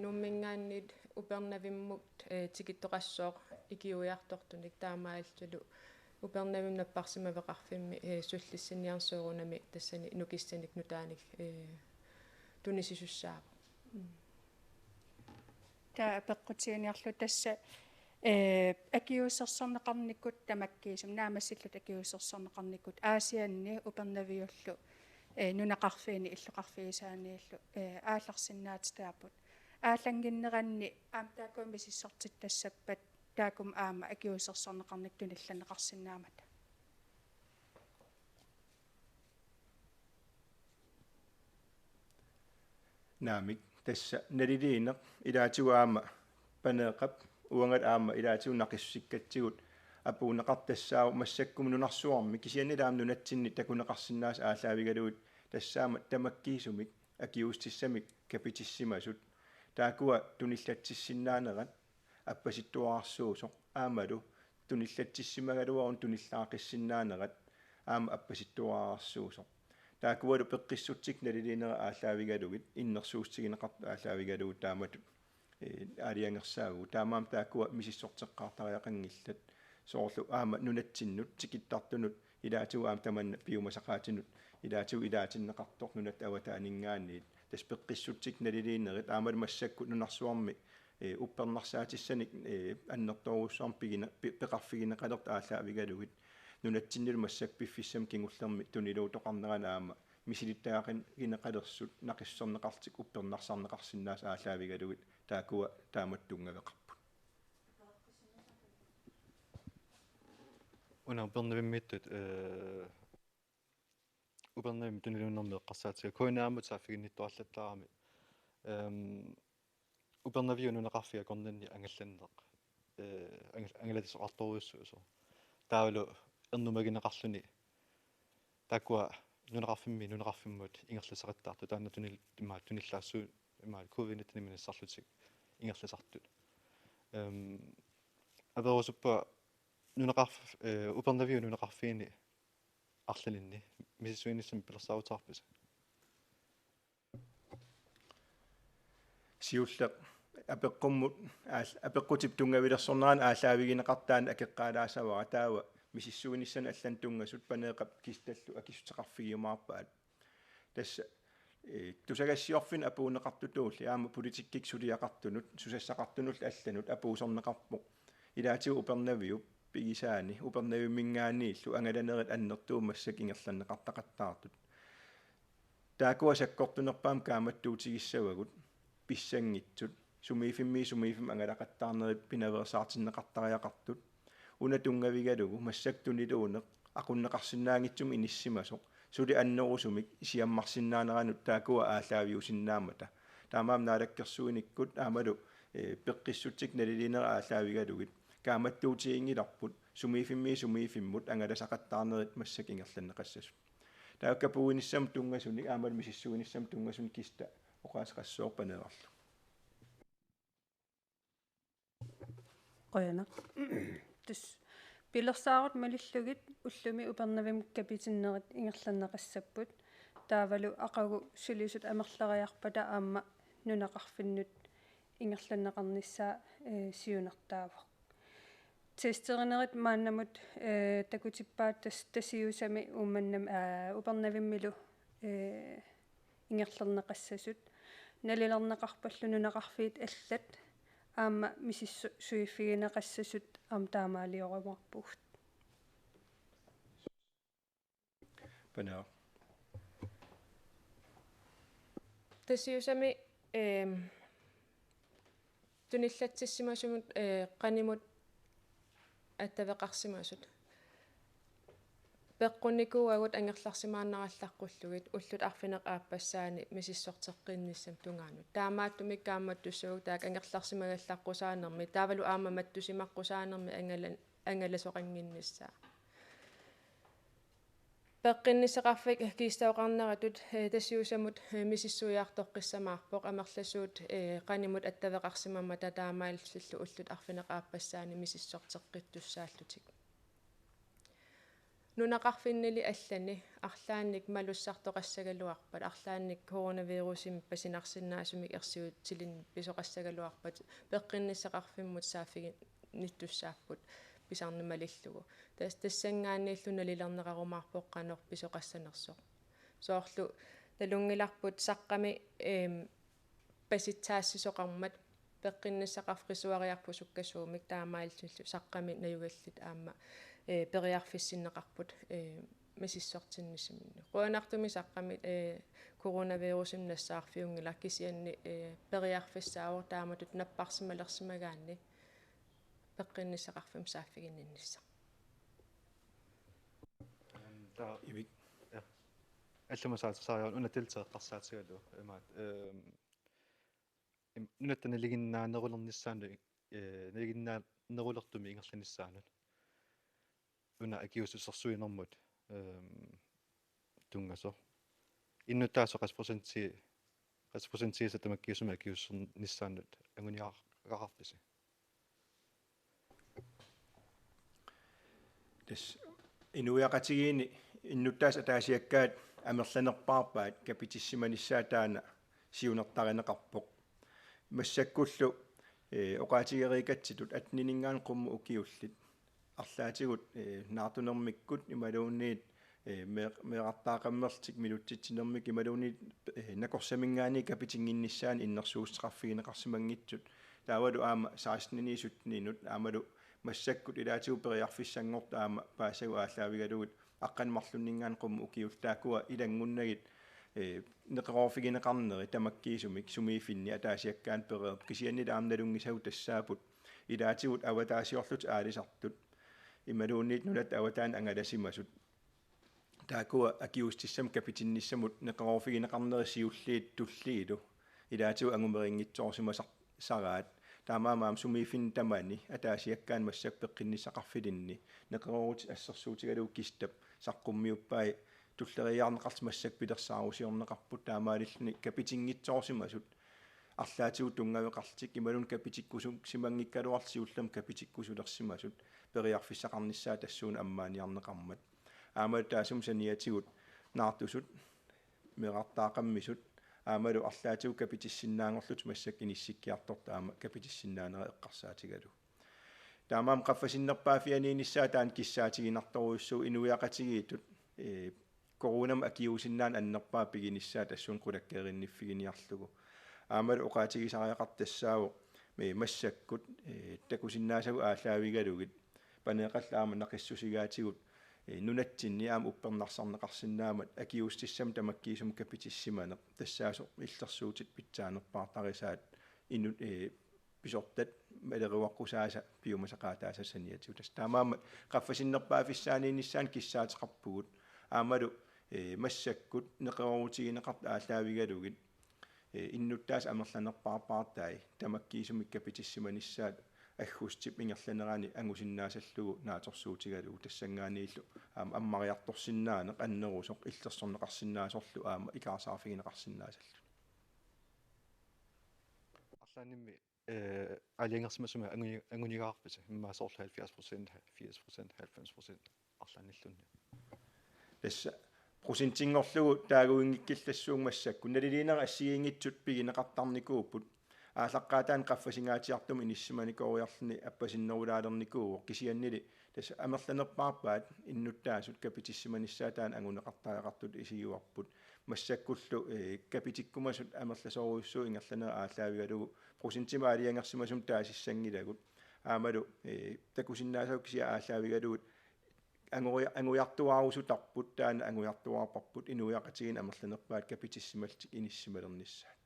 нуммингааннит упернавиммут тикиттоқассоо икиуяартортуник таамааллулу упернавим наппарсимавеқарфимми суллиссиниарсуурунами тассани нукиссаник нутааник тунисисуссаапа таа пеққутиганиарлу тасса акиуссерсорнеқарниккут тамаккиисум наамассиллут акиуссерсорнеқарниккут аасианни упернавиуллу нунақарфиини иллоқарфиисаанииллу аалларсиннаатитаапут ааллангиннеранни таакуми сиссортит тассаппат таакум аама акиуссерсорнеқарник туналланеқарсинаамата наамик тасса налилиинеқ илаатигуаама панеэқап уангат аама илаатигу нақиссиккатсигут апуунеқартассаау массаккум нунарсуарми кисианилаам нунатсинни такунеқарсинаас ааллаавигалуит тассаама тамаккиисумик акиустиссамик капитиссимасут таакуа туниллатсиссиннаанерат аппаситтуаарсуусоқ аамалу туниллатсиссимагалуарун туниллаақиссиннаанерат аама аппаситтуаарсуусоқ таакуалу пеққиссутсик налилиинера ааллаавигалугит иннерсуустигинеқарт ааллаавигалугут тааматут аалиангерсаагу таамаам таакуа мисиссортеққартариақангиллат соорлу аама нунатсиннут тикиттартунут илаатигу аама таманна пиумасақаатинут илаатигу илаатиннеқартор нунат аватаанингаанниит тас пеққиссутсик налилиинерит аамалу массаккут нунарсуарми уппернарсаатиссаник аннерторуссуарм пигина пеқарфигинеқалерт ааллаавигалугит нунатсиннилу массак пиффиссам кингуллерми тунилуутоқарнерана аама мисилиттаақин гинеқалерсут нақиссорнеқартик уппернарсарнеқарсиннаас ааллаавигалугит таакуа тааматтунгавеқарпут унапернавиммиттут упернавим тунилууннэрмеэққарсаатига коинаамут сааффигинниттуарлаттаарами упернавиунунеқарфига корнанни ангалланнеқ ангалатисоқарторуйуссуусо таавалу эрнумагинеқарлуни такуа нунеқарфиммут ингерласеқаттаарту таанна туниллаассуу ковид-19 минассарлутик ингерласартут аверусуппа нунеқарф упернавиу нунеқарфиини арлалинни мисисуиниссам пилерсаутаарпис сиуллеқ апеққуммут апеққутип тунгавилерсорнеран ааллаавигинеқартаан акеққаалаасавара таава мисиссуиниссан аллан тунгасут панеэқап кисталлу акиссутеқарфигиумаарпаат тасса тусагассиорфин апуунеқартутуулли аама политиккик сулиақартунут сусассақартунул алланут апуусорнеқарпоқ илаатигу упернавиу пигисаани упернавиммингааннииллу ангаланерит аннертуумассак ингерланнеқартақаттаартут таакуа саккортунерпаам кааматтуутигиссавагут писсангитсут сумифим ангалақаттаарнерит пинаверсаартиннеқартариақартут уна тунгавигалугу массактунилуунеқ aqunneqarsinnaangitsum inissimasoq suli annerusumik isiammarsinnaaneraanut taakua aallaaviusinnaamata taamaam naalakkersuinikkut aamalu peqqissuttik naliliinera aallaavigaalugit kaamattuutiingilarput sumiifimmut angalasaqattaarnerit massak ingerlanneqassasut taakkapuinissam tungasuni aamalu misissuinissam tungasun kista oqaasqassoorpaneerarlu qoyana tus пилерсаарут малиллугит уллуми упернавим капитиннерит ингерланнеқассаппут таавалу ақагу сулисут амерлариарпата аама нунақарфиннут ингерланнеқарнissaа сиунертаавақ тестеринерит мааннамут такутиппаат тассиусами уумманнам упернавиммилу ингерлернеқассасут налилернеқарпаллу нунақарфиит аллат аама мисиссуиффигинеқассасут таамаалиорамарпугут панаа тассиусами туниллатсиссимасумут qaнимут аттавеқарсимасут пеққуникууагут ангерларсимааннараллаққуллугит уллут арфинеқ ааппассаани мисиссортеққиннissam тунгаанут таамааттумик кааматтуссугу таак ангерларсимагаллаққусаанерми таавалу аама маттусимаққусаанерми ангаласоқангиннссаа пеққиннисеқарфик кистаоқарнератут тассиусамут мисиссуиартоққиссамаарпоқ амерласуут qaнимут аттавеқарсимамма татаамааллиллу уллут арфинеқ ааппассаани мисиссортеққиттуссааллутик нунақарфиннили аллани арлаанник малуссартоқассагалуарпат арлаанник коронавирусим пасинарсинаасумик ерсиут тилин писоқассагалуарпат пеққиннисеқарфиммут сааффиги ниттуссааппут писарнумалиллугу тассангааннииллу налилернеқарумаарпоққанер писоқассанерсоқ соорлу талунгиларпут саққами паситсаассисоқармат пеққиннисеқарфрисуариарпу суккасуумик таамааллиллу саққами наюгаллит аама периарфиссиннеқарпут мисиссортиннисиминну қуанартуми саққамит коронавирусим нассаарфиунгила кисианни периарфиссаавор тааматут наппарсималерсимагаанни пеққиннисеқарфим сааффигиннисса ивик аллумасаатсаариун унатилтеэққарсаатигалу имаат нунаттаналигиннаанерулерниссаану налигиннаанерулертуми ингерланиссаанут уна акиусуссерсуинэрмут тунгасо иннутаасо qasprocentiisa tamakkiusuma akiussernissaannut anguniaqaqarpisi тас инуяқатигиини иннуттаас атаасиаккаат амерланерпаарпаат капитиссиманиссаатаана сиунертаринеқарпоқ массаккуллу оқаатигерикатситут атнинингаан қумму укиуллит арлаатигут наартунермиккут ималуунниит меқартаақаммерлтик минуттитсинермик ималуунниит накорсамингаани капитингиннissaан иннерсуустеқарфигинеқарсимангитсут таавалу аама 16-нисутнинут аамалу массаккут илаатигу периарфиссангорт аама паасагу ааллаавигалугут аққанмарлуннингаан қумму укиултаакуа илангуннагит неқароофигинеқарнери тамаккиисумик сумиифинни атаасиаккаан переерп кисианнила аамналунгисагу тассаапут илаатигут аватаасиорлут аалисартут ималуунниит нулат аватаан ангаласимасут таакуа акиустиссам капитинниссамут неқароофигинеқарнери сиуллиит туллиилу илаатигу ангумерингитсоорсимасар сараат таамаамаам сумиифин тамани атаасиаккаан массак пеққиннисақарфилинни неқаруут ассерсуутигалуу кистап саққуммиуппаи туллериаарнеқарт массак пилерсаарусиорнеқарпут таамаалиллни капитингитсоорсимасут арлаатигу тунгавеқартик ималун капитиккусун симангиккалуарсиуллам капитиккусулерсимасут периарфиссақарниссаа тассуун аммааниарнеқармат аамал таасум саниатигут наартусут меқартаақаммисут аамалу арлаатигу капитиссиннаангорлут массак иниссиккиарторта аама капитиссиннаанера эққарсаатигалу таамаам қаффасиннерпаафианииниссаа таан киссаатигинарторуйуссуу инуяқатигиитут коронам акиусиннаан аннерпаа пигиниссаа тассуун қулаккеринниффигиниарлугу аамалу оқаатигисариақартассааву ме массаккут такусиннаасагу ааллаавигалугит панеқаллаама нақиссусигаатигут нунатсинни аама уппернарсарнеқарсинаамат акиустиссам тамаккиисум капитиссимане тассаасо иллерсуутит питсаанерпаартарисаат ину писортат малеруаққусааса пиумасақаатаасассаниатигу тас таамаама қаффасиннерпаафиссааниинissaan киссаатеқарпугут аамалу массаккут неқеруутигинеқарт ааллаавигалугит иннуттаас амерланерпаарпаартай тамаккиисумик капитиссиманissaат аггустип ингерланераани ангусиннаасаллугу нааторсуутигалугу тассангааниллу аама аммариарторсиннаане аннерусоқ иллерсорнеқарсинаасорлу аама икаасаарфигинеқарсинаасаллу арлаанимми алиангерсимасума ангунигаарписа иммаасоорлу 70% 80% 90% арлааниллунни тасса prosentingorlugu taaguingikkillassuungmassakku naliliinera assigiingitsut pigineqartarnikuupput ааллаққаатаан qaffasigaatiartum inissimanikoruyarluni appasinnерулаалерникуу кисианнили тас амерланерпаарпаат иннуттаасут капитиссиманиссаатаан агунеқартаақартут исигуарпут массаккуллу капитиккумасут амерласоруйуссуу ингерланера ааллаавигалугу просентимаалиангерсимасум таасиссангилагут аамалу такусиннаасау кисиа ааллаавигалугут ангуяртуаарусутарпут таана ангуяртуаарпарпут инуяқатигин амерланерпаат капитиссималтик иниссималернissaat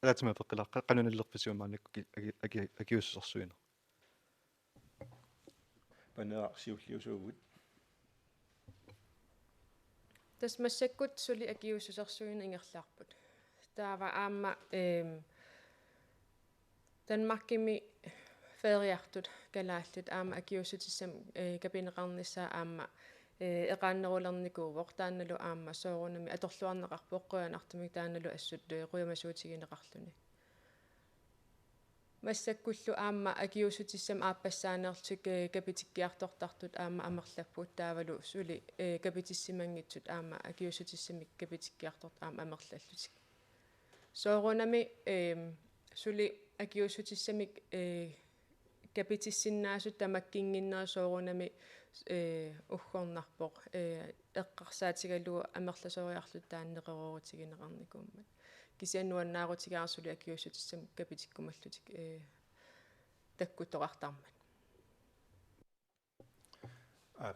атма пеққилаққа қануниллерписуумааникку акиуссерсуина панеарсиуллиусуугут тас массаккут сули акиуссусерсуина ингерлаарпут таава аама Danmarkimi фериартут калааллут аама акиуссутиссам капинеқарниссаа аама эқааннерулерникуувоқ таанналу аама соорунами аторлуарнеқарпу оққуянартумик таанналу ассут қуямасуутигинеқарлуни массаккуллу аама акиуссутиссам ааппассаанеерлутик капитиккиартортартут аама амерлаппут таавалу сули капитиссимангитсут аама акиуссутиссамик капитиккиарторт аама амерлаллутик соорунами сули акиуссутиссамик капитиссиннаасут тамаккингиннера соорунами уггорнарпоқ эққарсаатигалугу амерласориарлут тааннеқерорутигинеқарникууммат кисианнуаннаарутигаарсули акиуссутиссам капитиккумаллутик таккутоқартармат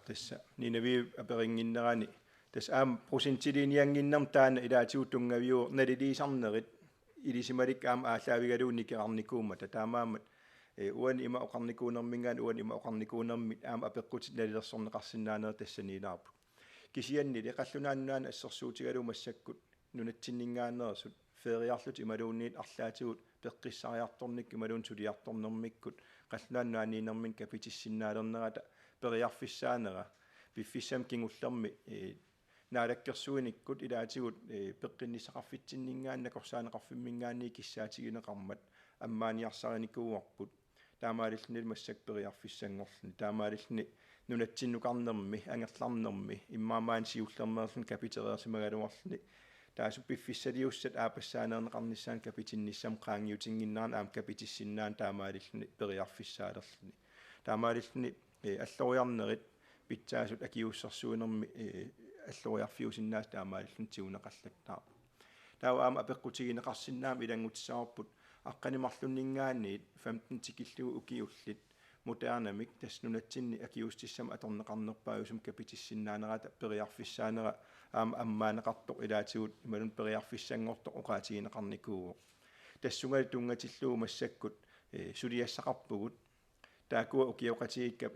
тасса нинави аперингиннерани тас аам просентилиниангиннерм таана илаатиутунгавиу налилисарнерит илисималик аама ааллаавигалуунникеқарникууммата таамаамат уан има оқарникуунермингаан уан има оқарникуунермит аама апеққутит налилерсорнеқарсинаанера тассанилаарпу кисианни леқаллунааннуаана ассерсуутигалу массаккут нунатсиннингаанерсут фериарлут ималуунниит арлаатигут пеққиссариарторник ималуун сулиарторнермиккут қаллунааннуаниинермин капитиссиннаалернерата периарфиссаанера пиффиссам кингуллерми наалаккерсуиниккут илаатигут пеққиннисақарфитсиннингаанна корсаанеқарфиммингаанни киссаатигинеқармат аммааниарсариникууарпут таамаалиллни массак периарфиссангорлни таамаалиллни нунатсиннукарнерми ангерларнерми иммаамаан сиуллернерлун капитереерсимагалуарлни таасу пиффиссалиуссат аапассаанернеқарниссаан капитинниссам qaangiutinnginnaarn аам капитиссиннаан таамаалиллни периарфиссаалерлни таамаалиллни аллориарнерит питсаасут акиуссерсуинерми аллориарфиусиннаас таамаалиллун тиунеқарлаттаа таава апеққутигинеқарсинаам илангутсаарпут аққанимарлуннингаанниит 15 тикиллугу укиуллит модернамик таснунатсинни акиустиссам аторнеқарнерпааюсум капитиссиннаанерата периарфиссаанера аама аммаанеқартоқ илаатигут ималун периарфиссангортоқ оқаатигинеқарникууо тассунгали тунгатиллуу массаккут сулиассақарпугут таакуа укиоқатигиккап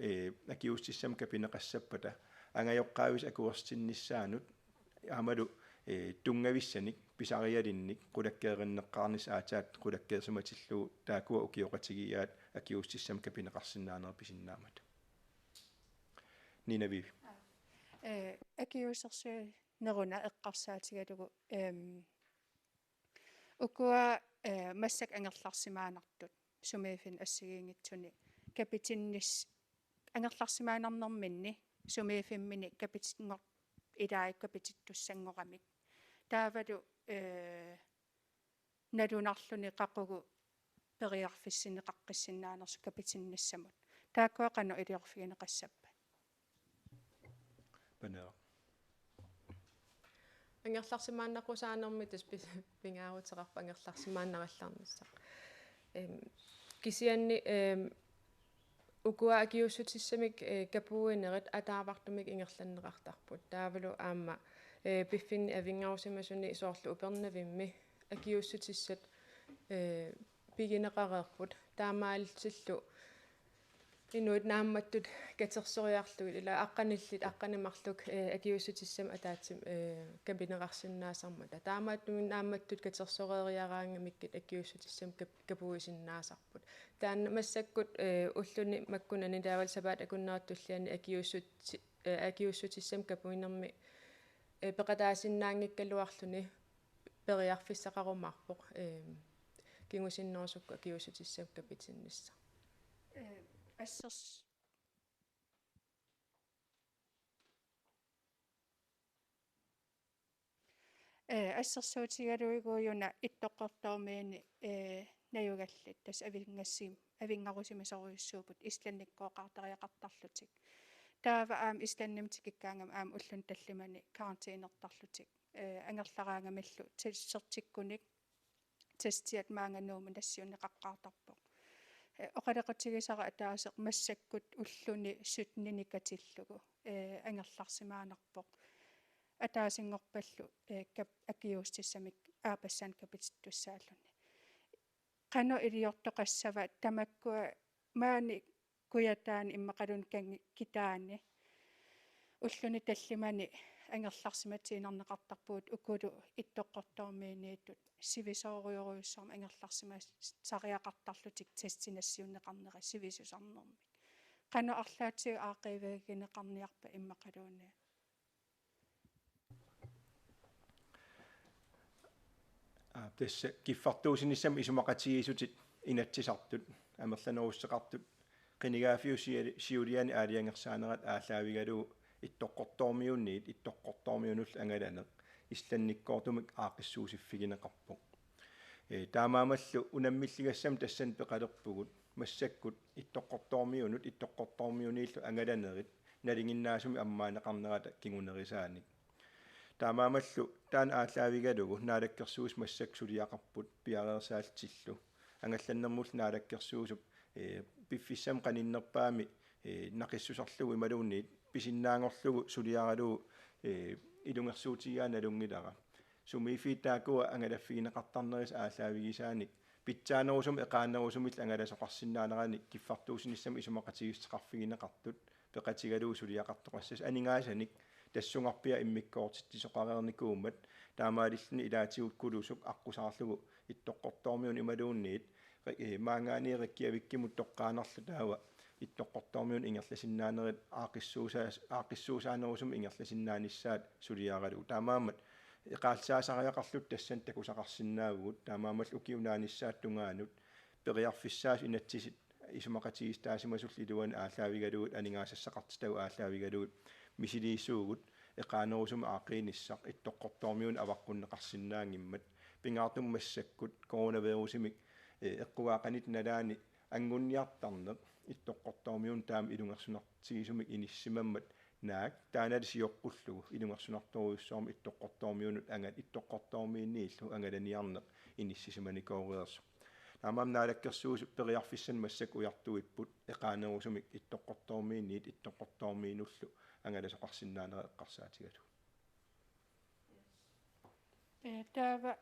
акиустиссам капинеқассаппата ангайоққаавис акуерстинниссаанут аамалу тунгависсаник писариалинник qulakkeerinneqqaarnis aataat qulakkeersumатиллуу таакуа укиоқатигиаат акиустиссам капинеқарсинаанер писиннаамат нинави акиусерсуи неруна эққарсаатигалугу укуа массак ангерларсимаанартут сумиифин ассигиингитсуни капитиннис ангерларсимаанарнэрминни сумиифиммини капитингор илаик капититтуссангорамик таавалу налунарлуни қақугу периарфиссинеқаққиссиннаанерсу капитинниссамут таакуақану илиорфигинеқассаппа панера ангерларсимааннақусаанерми тас пингаарутеқарпа ангерларсимааннаралларниссақ кисианни укуа акиуссутиссамик капуинерит атаавартумик ингерланнеқартарпут таавалу аама пиффинни авингаусимасуни соорлу упернавимми акиуссутиссат пигинеқареерпут таамаалтиллу инуит наамматтут катерсориарлугит ила аққаниллит аққанимарлук акиуссутиссам атаатсим кабинеқарсинаасармата таамааттугин наамматтут катерсореериараангамиккит акиуссутиссам капуисиннаасарпут таанна массаккут уллуни маккунани таавал сабаат акуннеруттуллиани акиуссутиссам капуинерми пеқатаасиннаангиккалуарлуни периарфиссақарумаарпоқ кингусиннерусукку акиуссутиссам капитиннисса assers assерсуутигалуигуйуна иттоққортоормиини наюгаллит тас авингаруссимасоруйуссуупут исланниккооқартариақартарлутик таава аам исланнимти киккаангам аам уллун таллимани карантинертарлутик ангерлараангамиллу сертиккуник тестиат маанганууму нассиунеқаққаартарпоқ оқалеқатигисара атаасеқ массаккут уллуни сутниникатиллугу ангерларсимаанарпоқ атаасингорпаллу акиустиссамик аапассаан капититтуссааллуни qano iliortoqassava tamakkua maani kuyataani immaqalun kangi kitaani ulluni tallimani angerlarsimatiinerneqartarpuut ukulu ittoqqortormiiniittut sivisooriuruissorm angerlarsima sariaqartarlutik testinassiunneqarnera sivisusarnermik qano arlaatiu aaqiivagineqarniarpa immaqaluuni tässä kiffartuusinissam isumaqatigissutit inatsisartut amerlaneruusseqartut qinigaafiusiuliani aaliangersaanerat aallaavigaluu ittoqqortormiunniit ittoqqortormiunull angalaneq islannikkoortumik aaqissuusiffigineqarpoq taamaamallu unammilligassam tassan peqalerpugut massakkut ittoqqortormiunut ittoqqortormiuniillu angalanerit nalinginnaasumi ammaaneqarnerata kingunerisaani taamaamallu taan aallaavigalugu naalakkersuus massaksuliaqarput piareersaaltillu angallannermul naalakkersuusup piffissam qaninnerpaami naqissusarlugu imaluunniit pisinnaangorlugu suliaralugu ilungersuutigaanalungilara sumiifiittaakua angalaffigineqartarneris aallaavigisaanik pitsaanerusum eqaanerusumil angalasoqarsinnaanerani kiffartuusinissam isumaqatigisteqarfigineqartut peqatigalugu suliaqartoqassas aningaasaanik tassungarpia immikkoortittisoqareernikuummat taamaalillni ilaatigut kulusuk аққусаарлугу иттоққорторmiun ималуунниит маангаанеериккиавиккимут тоққаанерлу таава иттоққорторmiun ингерласиннаанерит аақиссуусаанерусум ингерласиннааниссаат сулиаралу таамаамат эқаалсаасариақарлут тассан такусақарсинаагут таамаамал укиунааниссаат тунгаанут периарфиссаас инатсисит исумақатигистаасимасул илуан ааллаавигалуут анингаасассақартитагу ааллаавигалуут мисилииссуугут эқаанерусум аақииниссақ иттоққорторmiun аваққуннеқарсинаангиммат пингаартум массаккут коронавирусимик эққуаақанит налаани ангунниартарнеқ иттоққорторmiun таам илунгерсунартигисумик иниссимаммат наак тааналисиоққуллугу илунгерсунарторуйуссоорми иттоққорторmiunут ангат иттоққорторmiinniиллу ангаланиарнеқ иниссисиманикоориерсу таамаам наалаккерсуус периарфиссан массак уяртуиппут эқаанерусумик иттоққорторmiinniит иттоққорторmiiнуллу ангаласоқарсинаанера эққарсаатигалу таава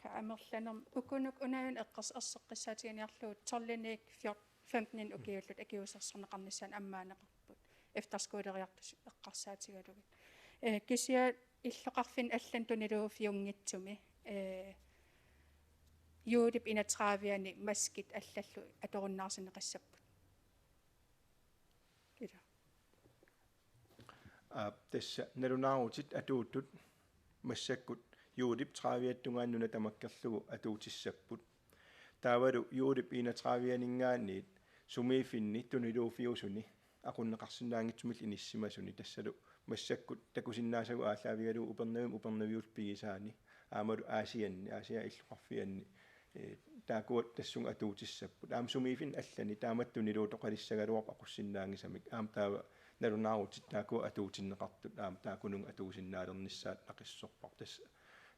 kaamерланерм укунук унаавин эққарс ерсеққиссаатиганиарлуут торлиник 15 укиуллут акиусерсернеқарниссаан аммаанеқарпут эфтерскуулериартус эққарсаатигалугит кисиа иллоқарфин аллан тунилуу фиунгитсуми юудип инатраавиани маскит аллаллу аторуннаарсинеқассаппут ила tässä налунаарутит атууттут массаккут юудип траавиаттунгааннуна тамаккерлугу атуутиссаппут таавалу юудип инатраавианингаанниит сумиифинни тунилууфиусуни aqunneqarsinnaangitsumil inissimasuni tassalu массаккут такусиннаасагу ааллаавигалу упернавиул пигисаани аамалу ааsia иллуқарфианни таакуат тассунга атуутиссаппут аам сумиифин аллани тааматтунилуу тоқалиссагалуап aqussinnaangisамик аам таава налунаарутит таакуа атуутиннеқартут аам таакунун атуусиннаалерниссаат нақиссорпар тасса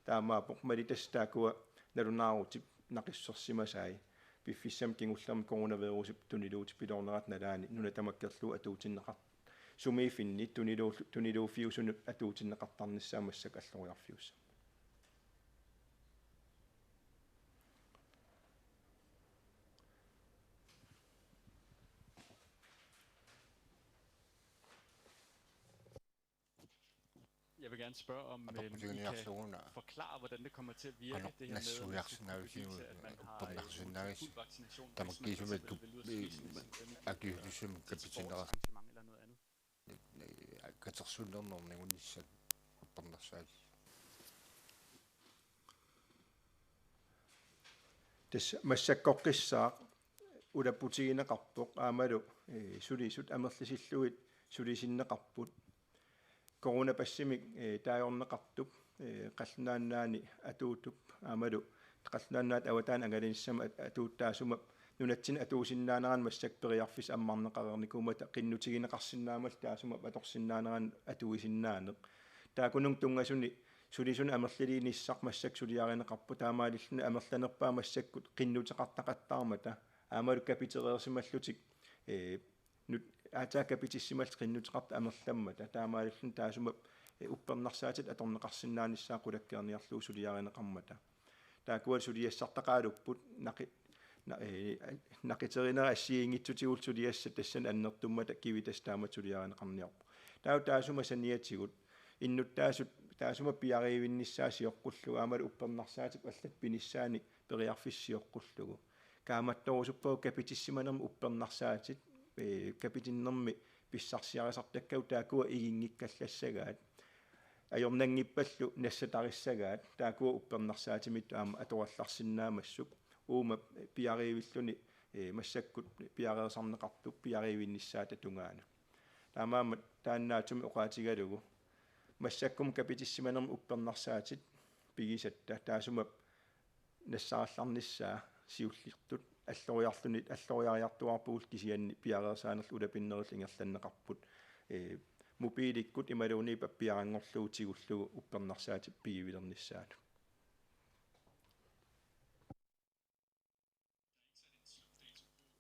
таамаапоқ малитас таакуа налунаарутит нақиссорсимасаи пиффиссам кингуллерми коронавирусип тунилуути пилорнерат налаани нуна тамаккерлу атуутиннеқар сумиифинни тунилууфиусунут атуутиннеқартарниссаамассак аллориарфиусса Jeg vil gerne spørge om I kan forklare, hvordan det kommer til at virke, det her med, at man har fuld vaccination, hvis man for eksempel vil ud at spise med sin sportsarrangement eller noget andet. tässä massakkoqissaa ulaputigineqarpoq aamalu sulisut amerlisilluit sulisinneqarput corona passimik taajorneqartup qallunaannaani atuutup aamalu qallunaannaat awataan angalinissama atuuttaasuma nunatsin atuusinnaaneran massakperiarfis ammarneqarernikuumata qinnutigineqarsinnaamal taasuma atorsinnaaneran atuuisinnaaneq taakunung tungasuni sulisun amerliliinissaq massak suliarineqarpu taamaalilluna amerlanerpaa massakkut qinnuteqartaqattaarmata aamalu kapitereersimallutik nut aataa kapitissimalt qinnuteqarta amerlammata taamaalillun taasuma uppernarsaatит atorneqarsinnaanissаа qulakkeerniarluu suliarineqarmata taakual suliassartaqaalupput naqiterinera assiingitsutigut suliassa tassan annertummata kivitas taamat suliarineqarniarpu taasuma saniatigut innuttaasut taasuma piariivinnissaasiorqullugu aamalu uppernarsaatip allat pinissaani periarfissiorqullugu kaamattorusuppau kapitissimanermi uppernarsaatит kapitinnermi pissarsiarisartakkau taakua iginngikkallassagaat ajornangippallu nassatarisagaat taakua uppernarsaatimittu aama atorallarsinnaamassuk uuma piariivilluni massakkut piareersarneqartup piariivinnissaata tungaana taamaama taannaatumi oqaatigalugu massakkum kapitissimanermi uppernarsaatит pigisatta taasuma nassarallarnissaa siullirtut alloriartuarpugut kisianni piareersaanerlu ulapinneril ingerlanneqarput mobiilikkut imaluuni pappiarangorluutigullugu uppernarsaatip pigivilernissaatu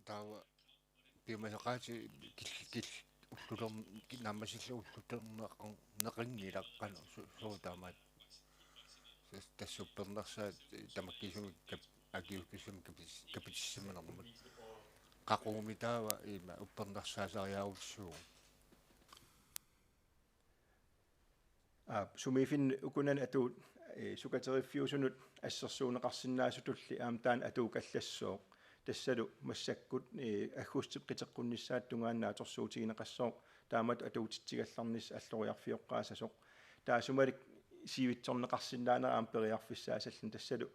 tawa piumasaqaati kil ullulum nammasillu ulluterneqan neqingilaqqanu suutaamaat тассуппернерсаат тамаккисумик акиуккисум капитиссиманермут qaqumitaava ima uppernersaasariarussuu sumifin ukunan atuut sukaterifiusunut assersuuneqarsinnaasutulli aamtaan atuukallassooq tassalu massakkut aggustiq qiteqqunnissaat tungaanna atorsuutigineqassooq taamat atuutitsigallarnis alloriarfioqqaasasoq taasumalik siivitsorneqarsinnaanera amperiarfissaasallan tassalu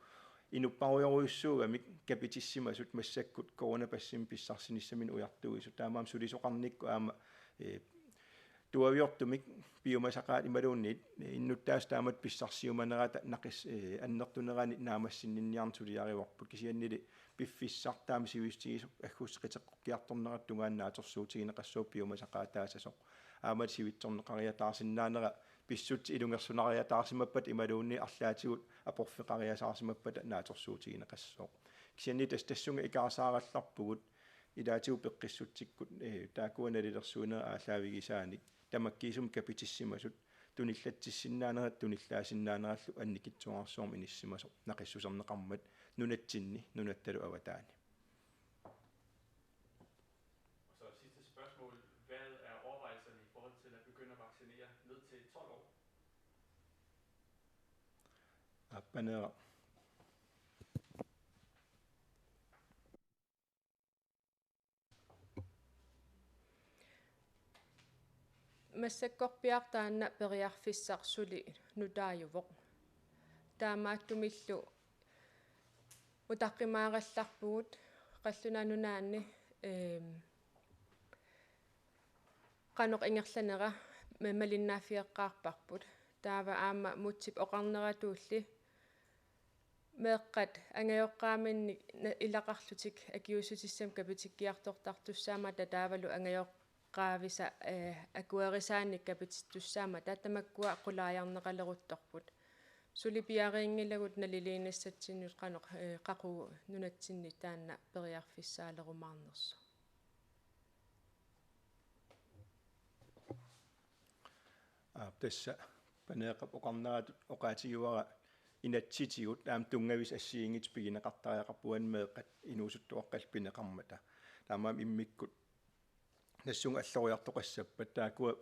inupparuyoruissuugamik kapitissimasut massakkut coronapassim pissarsinissamin ujartuisu taamaam sulisoqarnikku aama tuaviortumik biomasaqaat imaluunniit innuttaas taamat pissarsiumanerata naqis annertunerani naamassinninniarnsuliariuarput kisiannili piffissartaam sivistigisuq agguusqiteqqorkiartornerat tungaanna atorsuutigineqassuu biomasaqaataasasoq aamat sivitsorneqariataarsinnaanera pissut ilungersunariataarsimappat imaluunni arlaatigut aporfiqariasaarsimappat naatorsuutigineqassooq kisianni tassunga ikaarsaarallarpugut ilaatigu peqqissuttikkut taakuanalilersuunera aallaavigisaanik tamakkiisum kapitissimasut tunillatissinnaanera tunillaasinnaanerallu annikitsuarsoorm inissimasoq naqissuserneqarmat nunatsinni nunattalu avataani. Panera массаккорпиартаанна периарфиссарсули нутаажувоқ таамааттумиллу утаққимааралларпугут қаллунанунаанни qanoq ingerlanera mammalinnaaffiеққарпарпут таава аама мутсип оқарнератуулли меэққат ангайоққааминни илақарлутик акиусутиссам капитиккиартортартуссаама таавалу ангайоққаависа акуерисаанник капититтуссаама таатамаккуа қулааярнеқалерутторпут сулипиариингилагут налилиинассатсиннут qanoq qaqu nunatsinni taanna periarfissaalerumaarnersu tassa paneeqap oqarneratut oqaatiguara inatsitigut aam tungavis assiingit pigineqartariaqarpuan meeqqat inuusuttuaqqal pineqarmata taamaam immikkut nassunga alloriartoqassappat taakua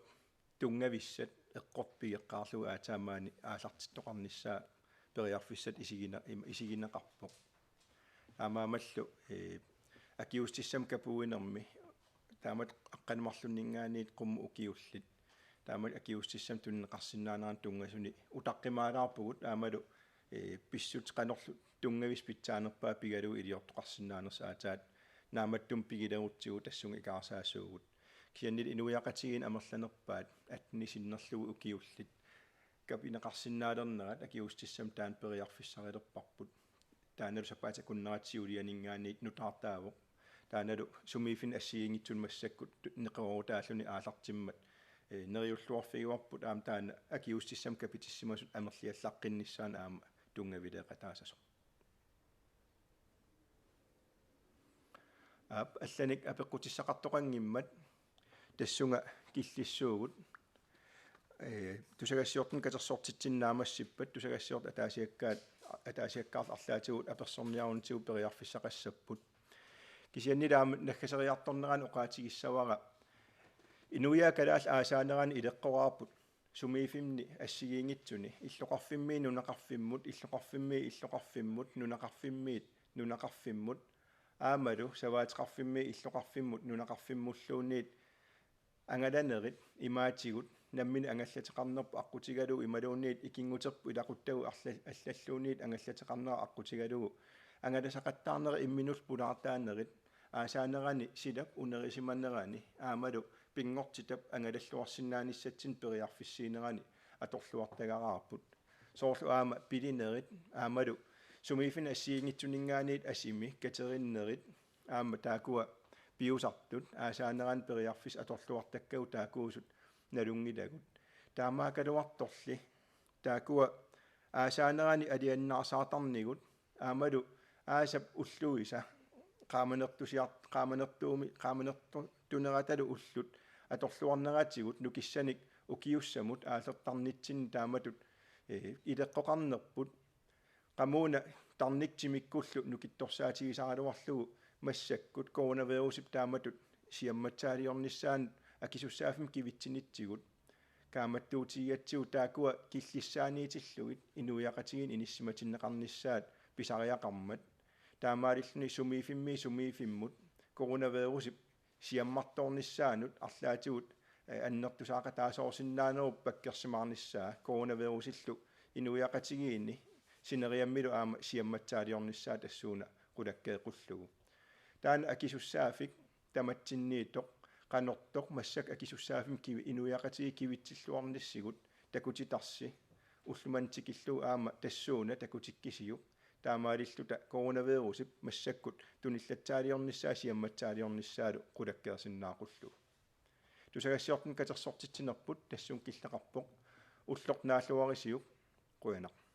tungavissat eqqorpigeqqaarlugu aataamaani aallartittoqarnissaa periarfissat isigineqarpoq aamaamallu akiustissam kapuinermi taamat aqqanumarlunningaaniit qummu ukiullit taamat akiustissam tunneqarsinnaaneraan tungasuni utaqqimaalaarpugut aamalu писсут канорлу тунгавис питсаанерпаа пигалу илиортоқарсинааnersaataat нааматтум пигилерутсигу тассун икаарсаасуугут кианнит инуяқатигин амерланерпаат атни синнерлугу укиуллит капинеқарсинаалернерат акиустиссам таан периарфиссарилерпарпут таанеру сапаата куннаратсиулианингаанит нутаартаавоқ таанеру сумифин ассиингитсун массаккут неқерорутааллуни аалартиммат нериуллуарфигуарпут аам таана акиустиссам капитиссимасут амерлиаллаққиннissaан аама тунгавилеқатаасасо алланик апеққутиссақартоқангиммат тассунга киллиссуугут тусагассиортун катерсортитсиннаамассиппат тусагассиорт атаасиаккаарл арлаатигут аперсорниарунтигу периарфиссақассаппут кисианнилаама наггасериарторнеран оqaатигиссавара инуя калаал аасаанеран илеққораарпут сумифимни ассигиингитсуни иллоқарфимми нунақарфиммут иллоқарфиммут нунақарфиммут аамалу саваатеқарфимми иллоқарфиммут нунақарфиммуллуунниит ангаланерит имаатигут наммини ангаллатеқарнерпу аққутигалу ималуунниит икингутерпу илақуттагу аллаллуунниит ангаллатеқарнера аққутигалугу ангаласақаттаарнери имминул пулаартаанерит аасаанерани силап унерисиманнерани аамалу пингортитап ангалаллуарсинааниссатсин периарфиссиинерани аторлуартагараарпут соорлу аама пилинерит аамалу сумифин ассиингитсунингаанит асими катериннерит аама таакуа пиусартут аасаанеран периарфис аторлуартаккагу таакуусут налунгилагут таамаакалуарторли таакуа аасаанерани алианнаарсаатарнигут аамалу аасап уллуиса qaamanertuuneratаlu уллут аторлуарнератигут нукиссаник укиуссамут аалертарнитсин тааматут илеққоқарнерпут qamuna tarniktimikullu nukittorsaatigisarluarlugu massakut coronavirusip taamatut siammatsaaliornissaan akissussaafim kivitsinittigut kaamattuutigiatsiu taakua killissaaniitillugit inuyaqatigin inissimatinneqarnissaat pisariaqarmat taamaalilluni sumiifimmut coronavirusip siammartornissaanut arlaatigut annertusaaqataasoorsinnaanerup pakkersimaarnissaa coronavirusillu inuyaqatigiinni sineriammilu aama siammatsaaliornissaa tassuuna qulakkeequllugu taan akisussaafik tamatsinniitoq qanortoq massak akisussaafim kivi inuyaqatigi kivitsilluarnissigut takutitarsi ullumantikillu aama tassuuna takutikkisiu taamaalilluta coronavirusip massakkut tunillatsaaliornissaa siammatsaaliornissaalu qulakkeersinnaaqullugu tusagassiortun katersortitsinerput tassun killaqarpoq ullornaalluarisiuk quyanaq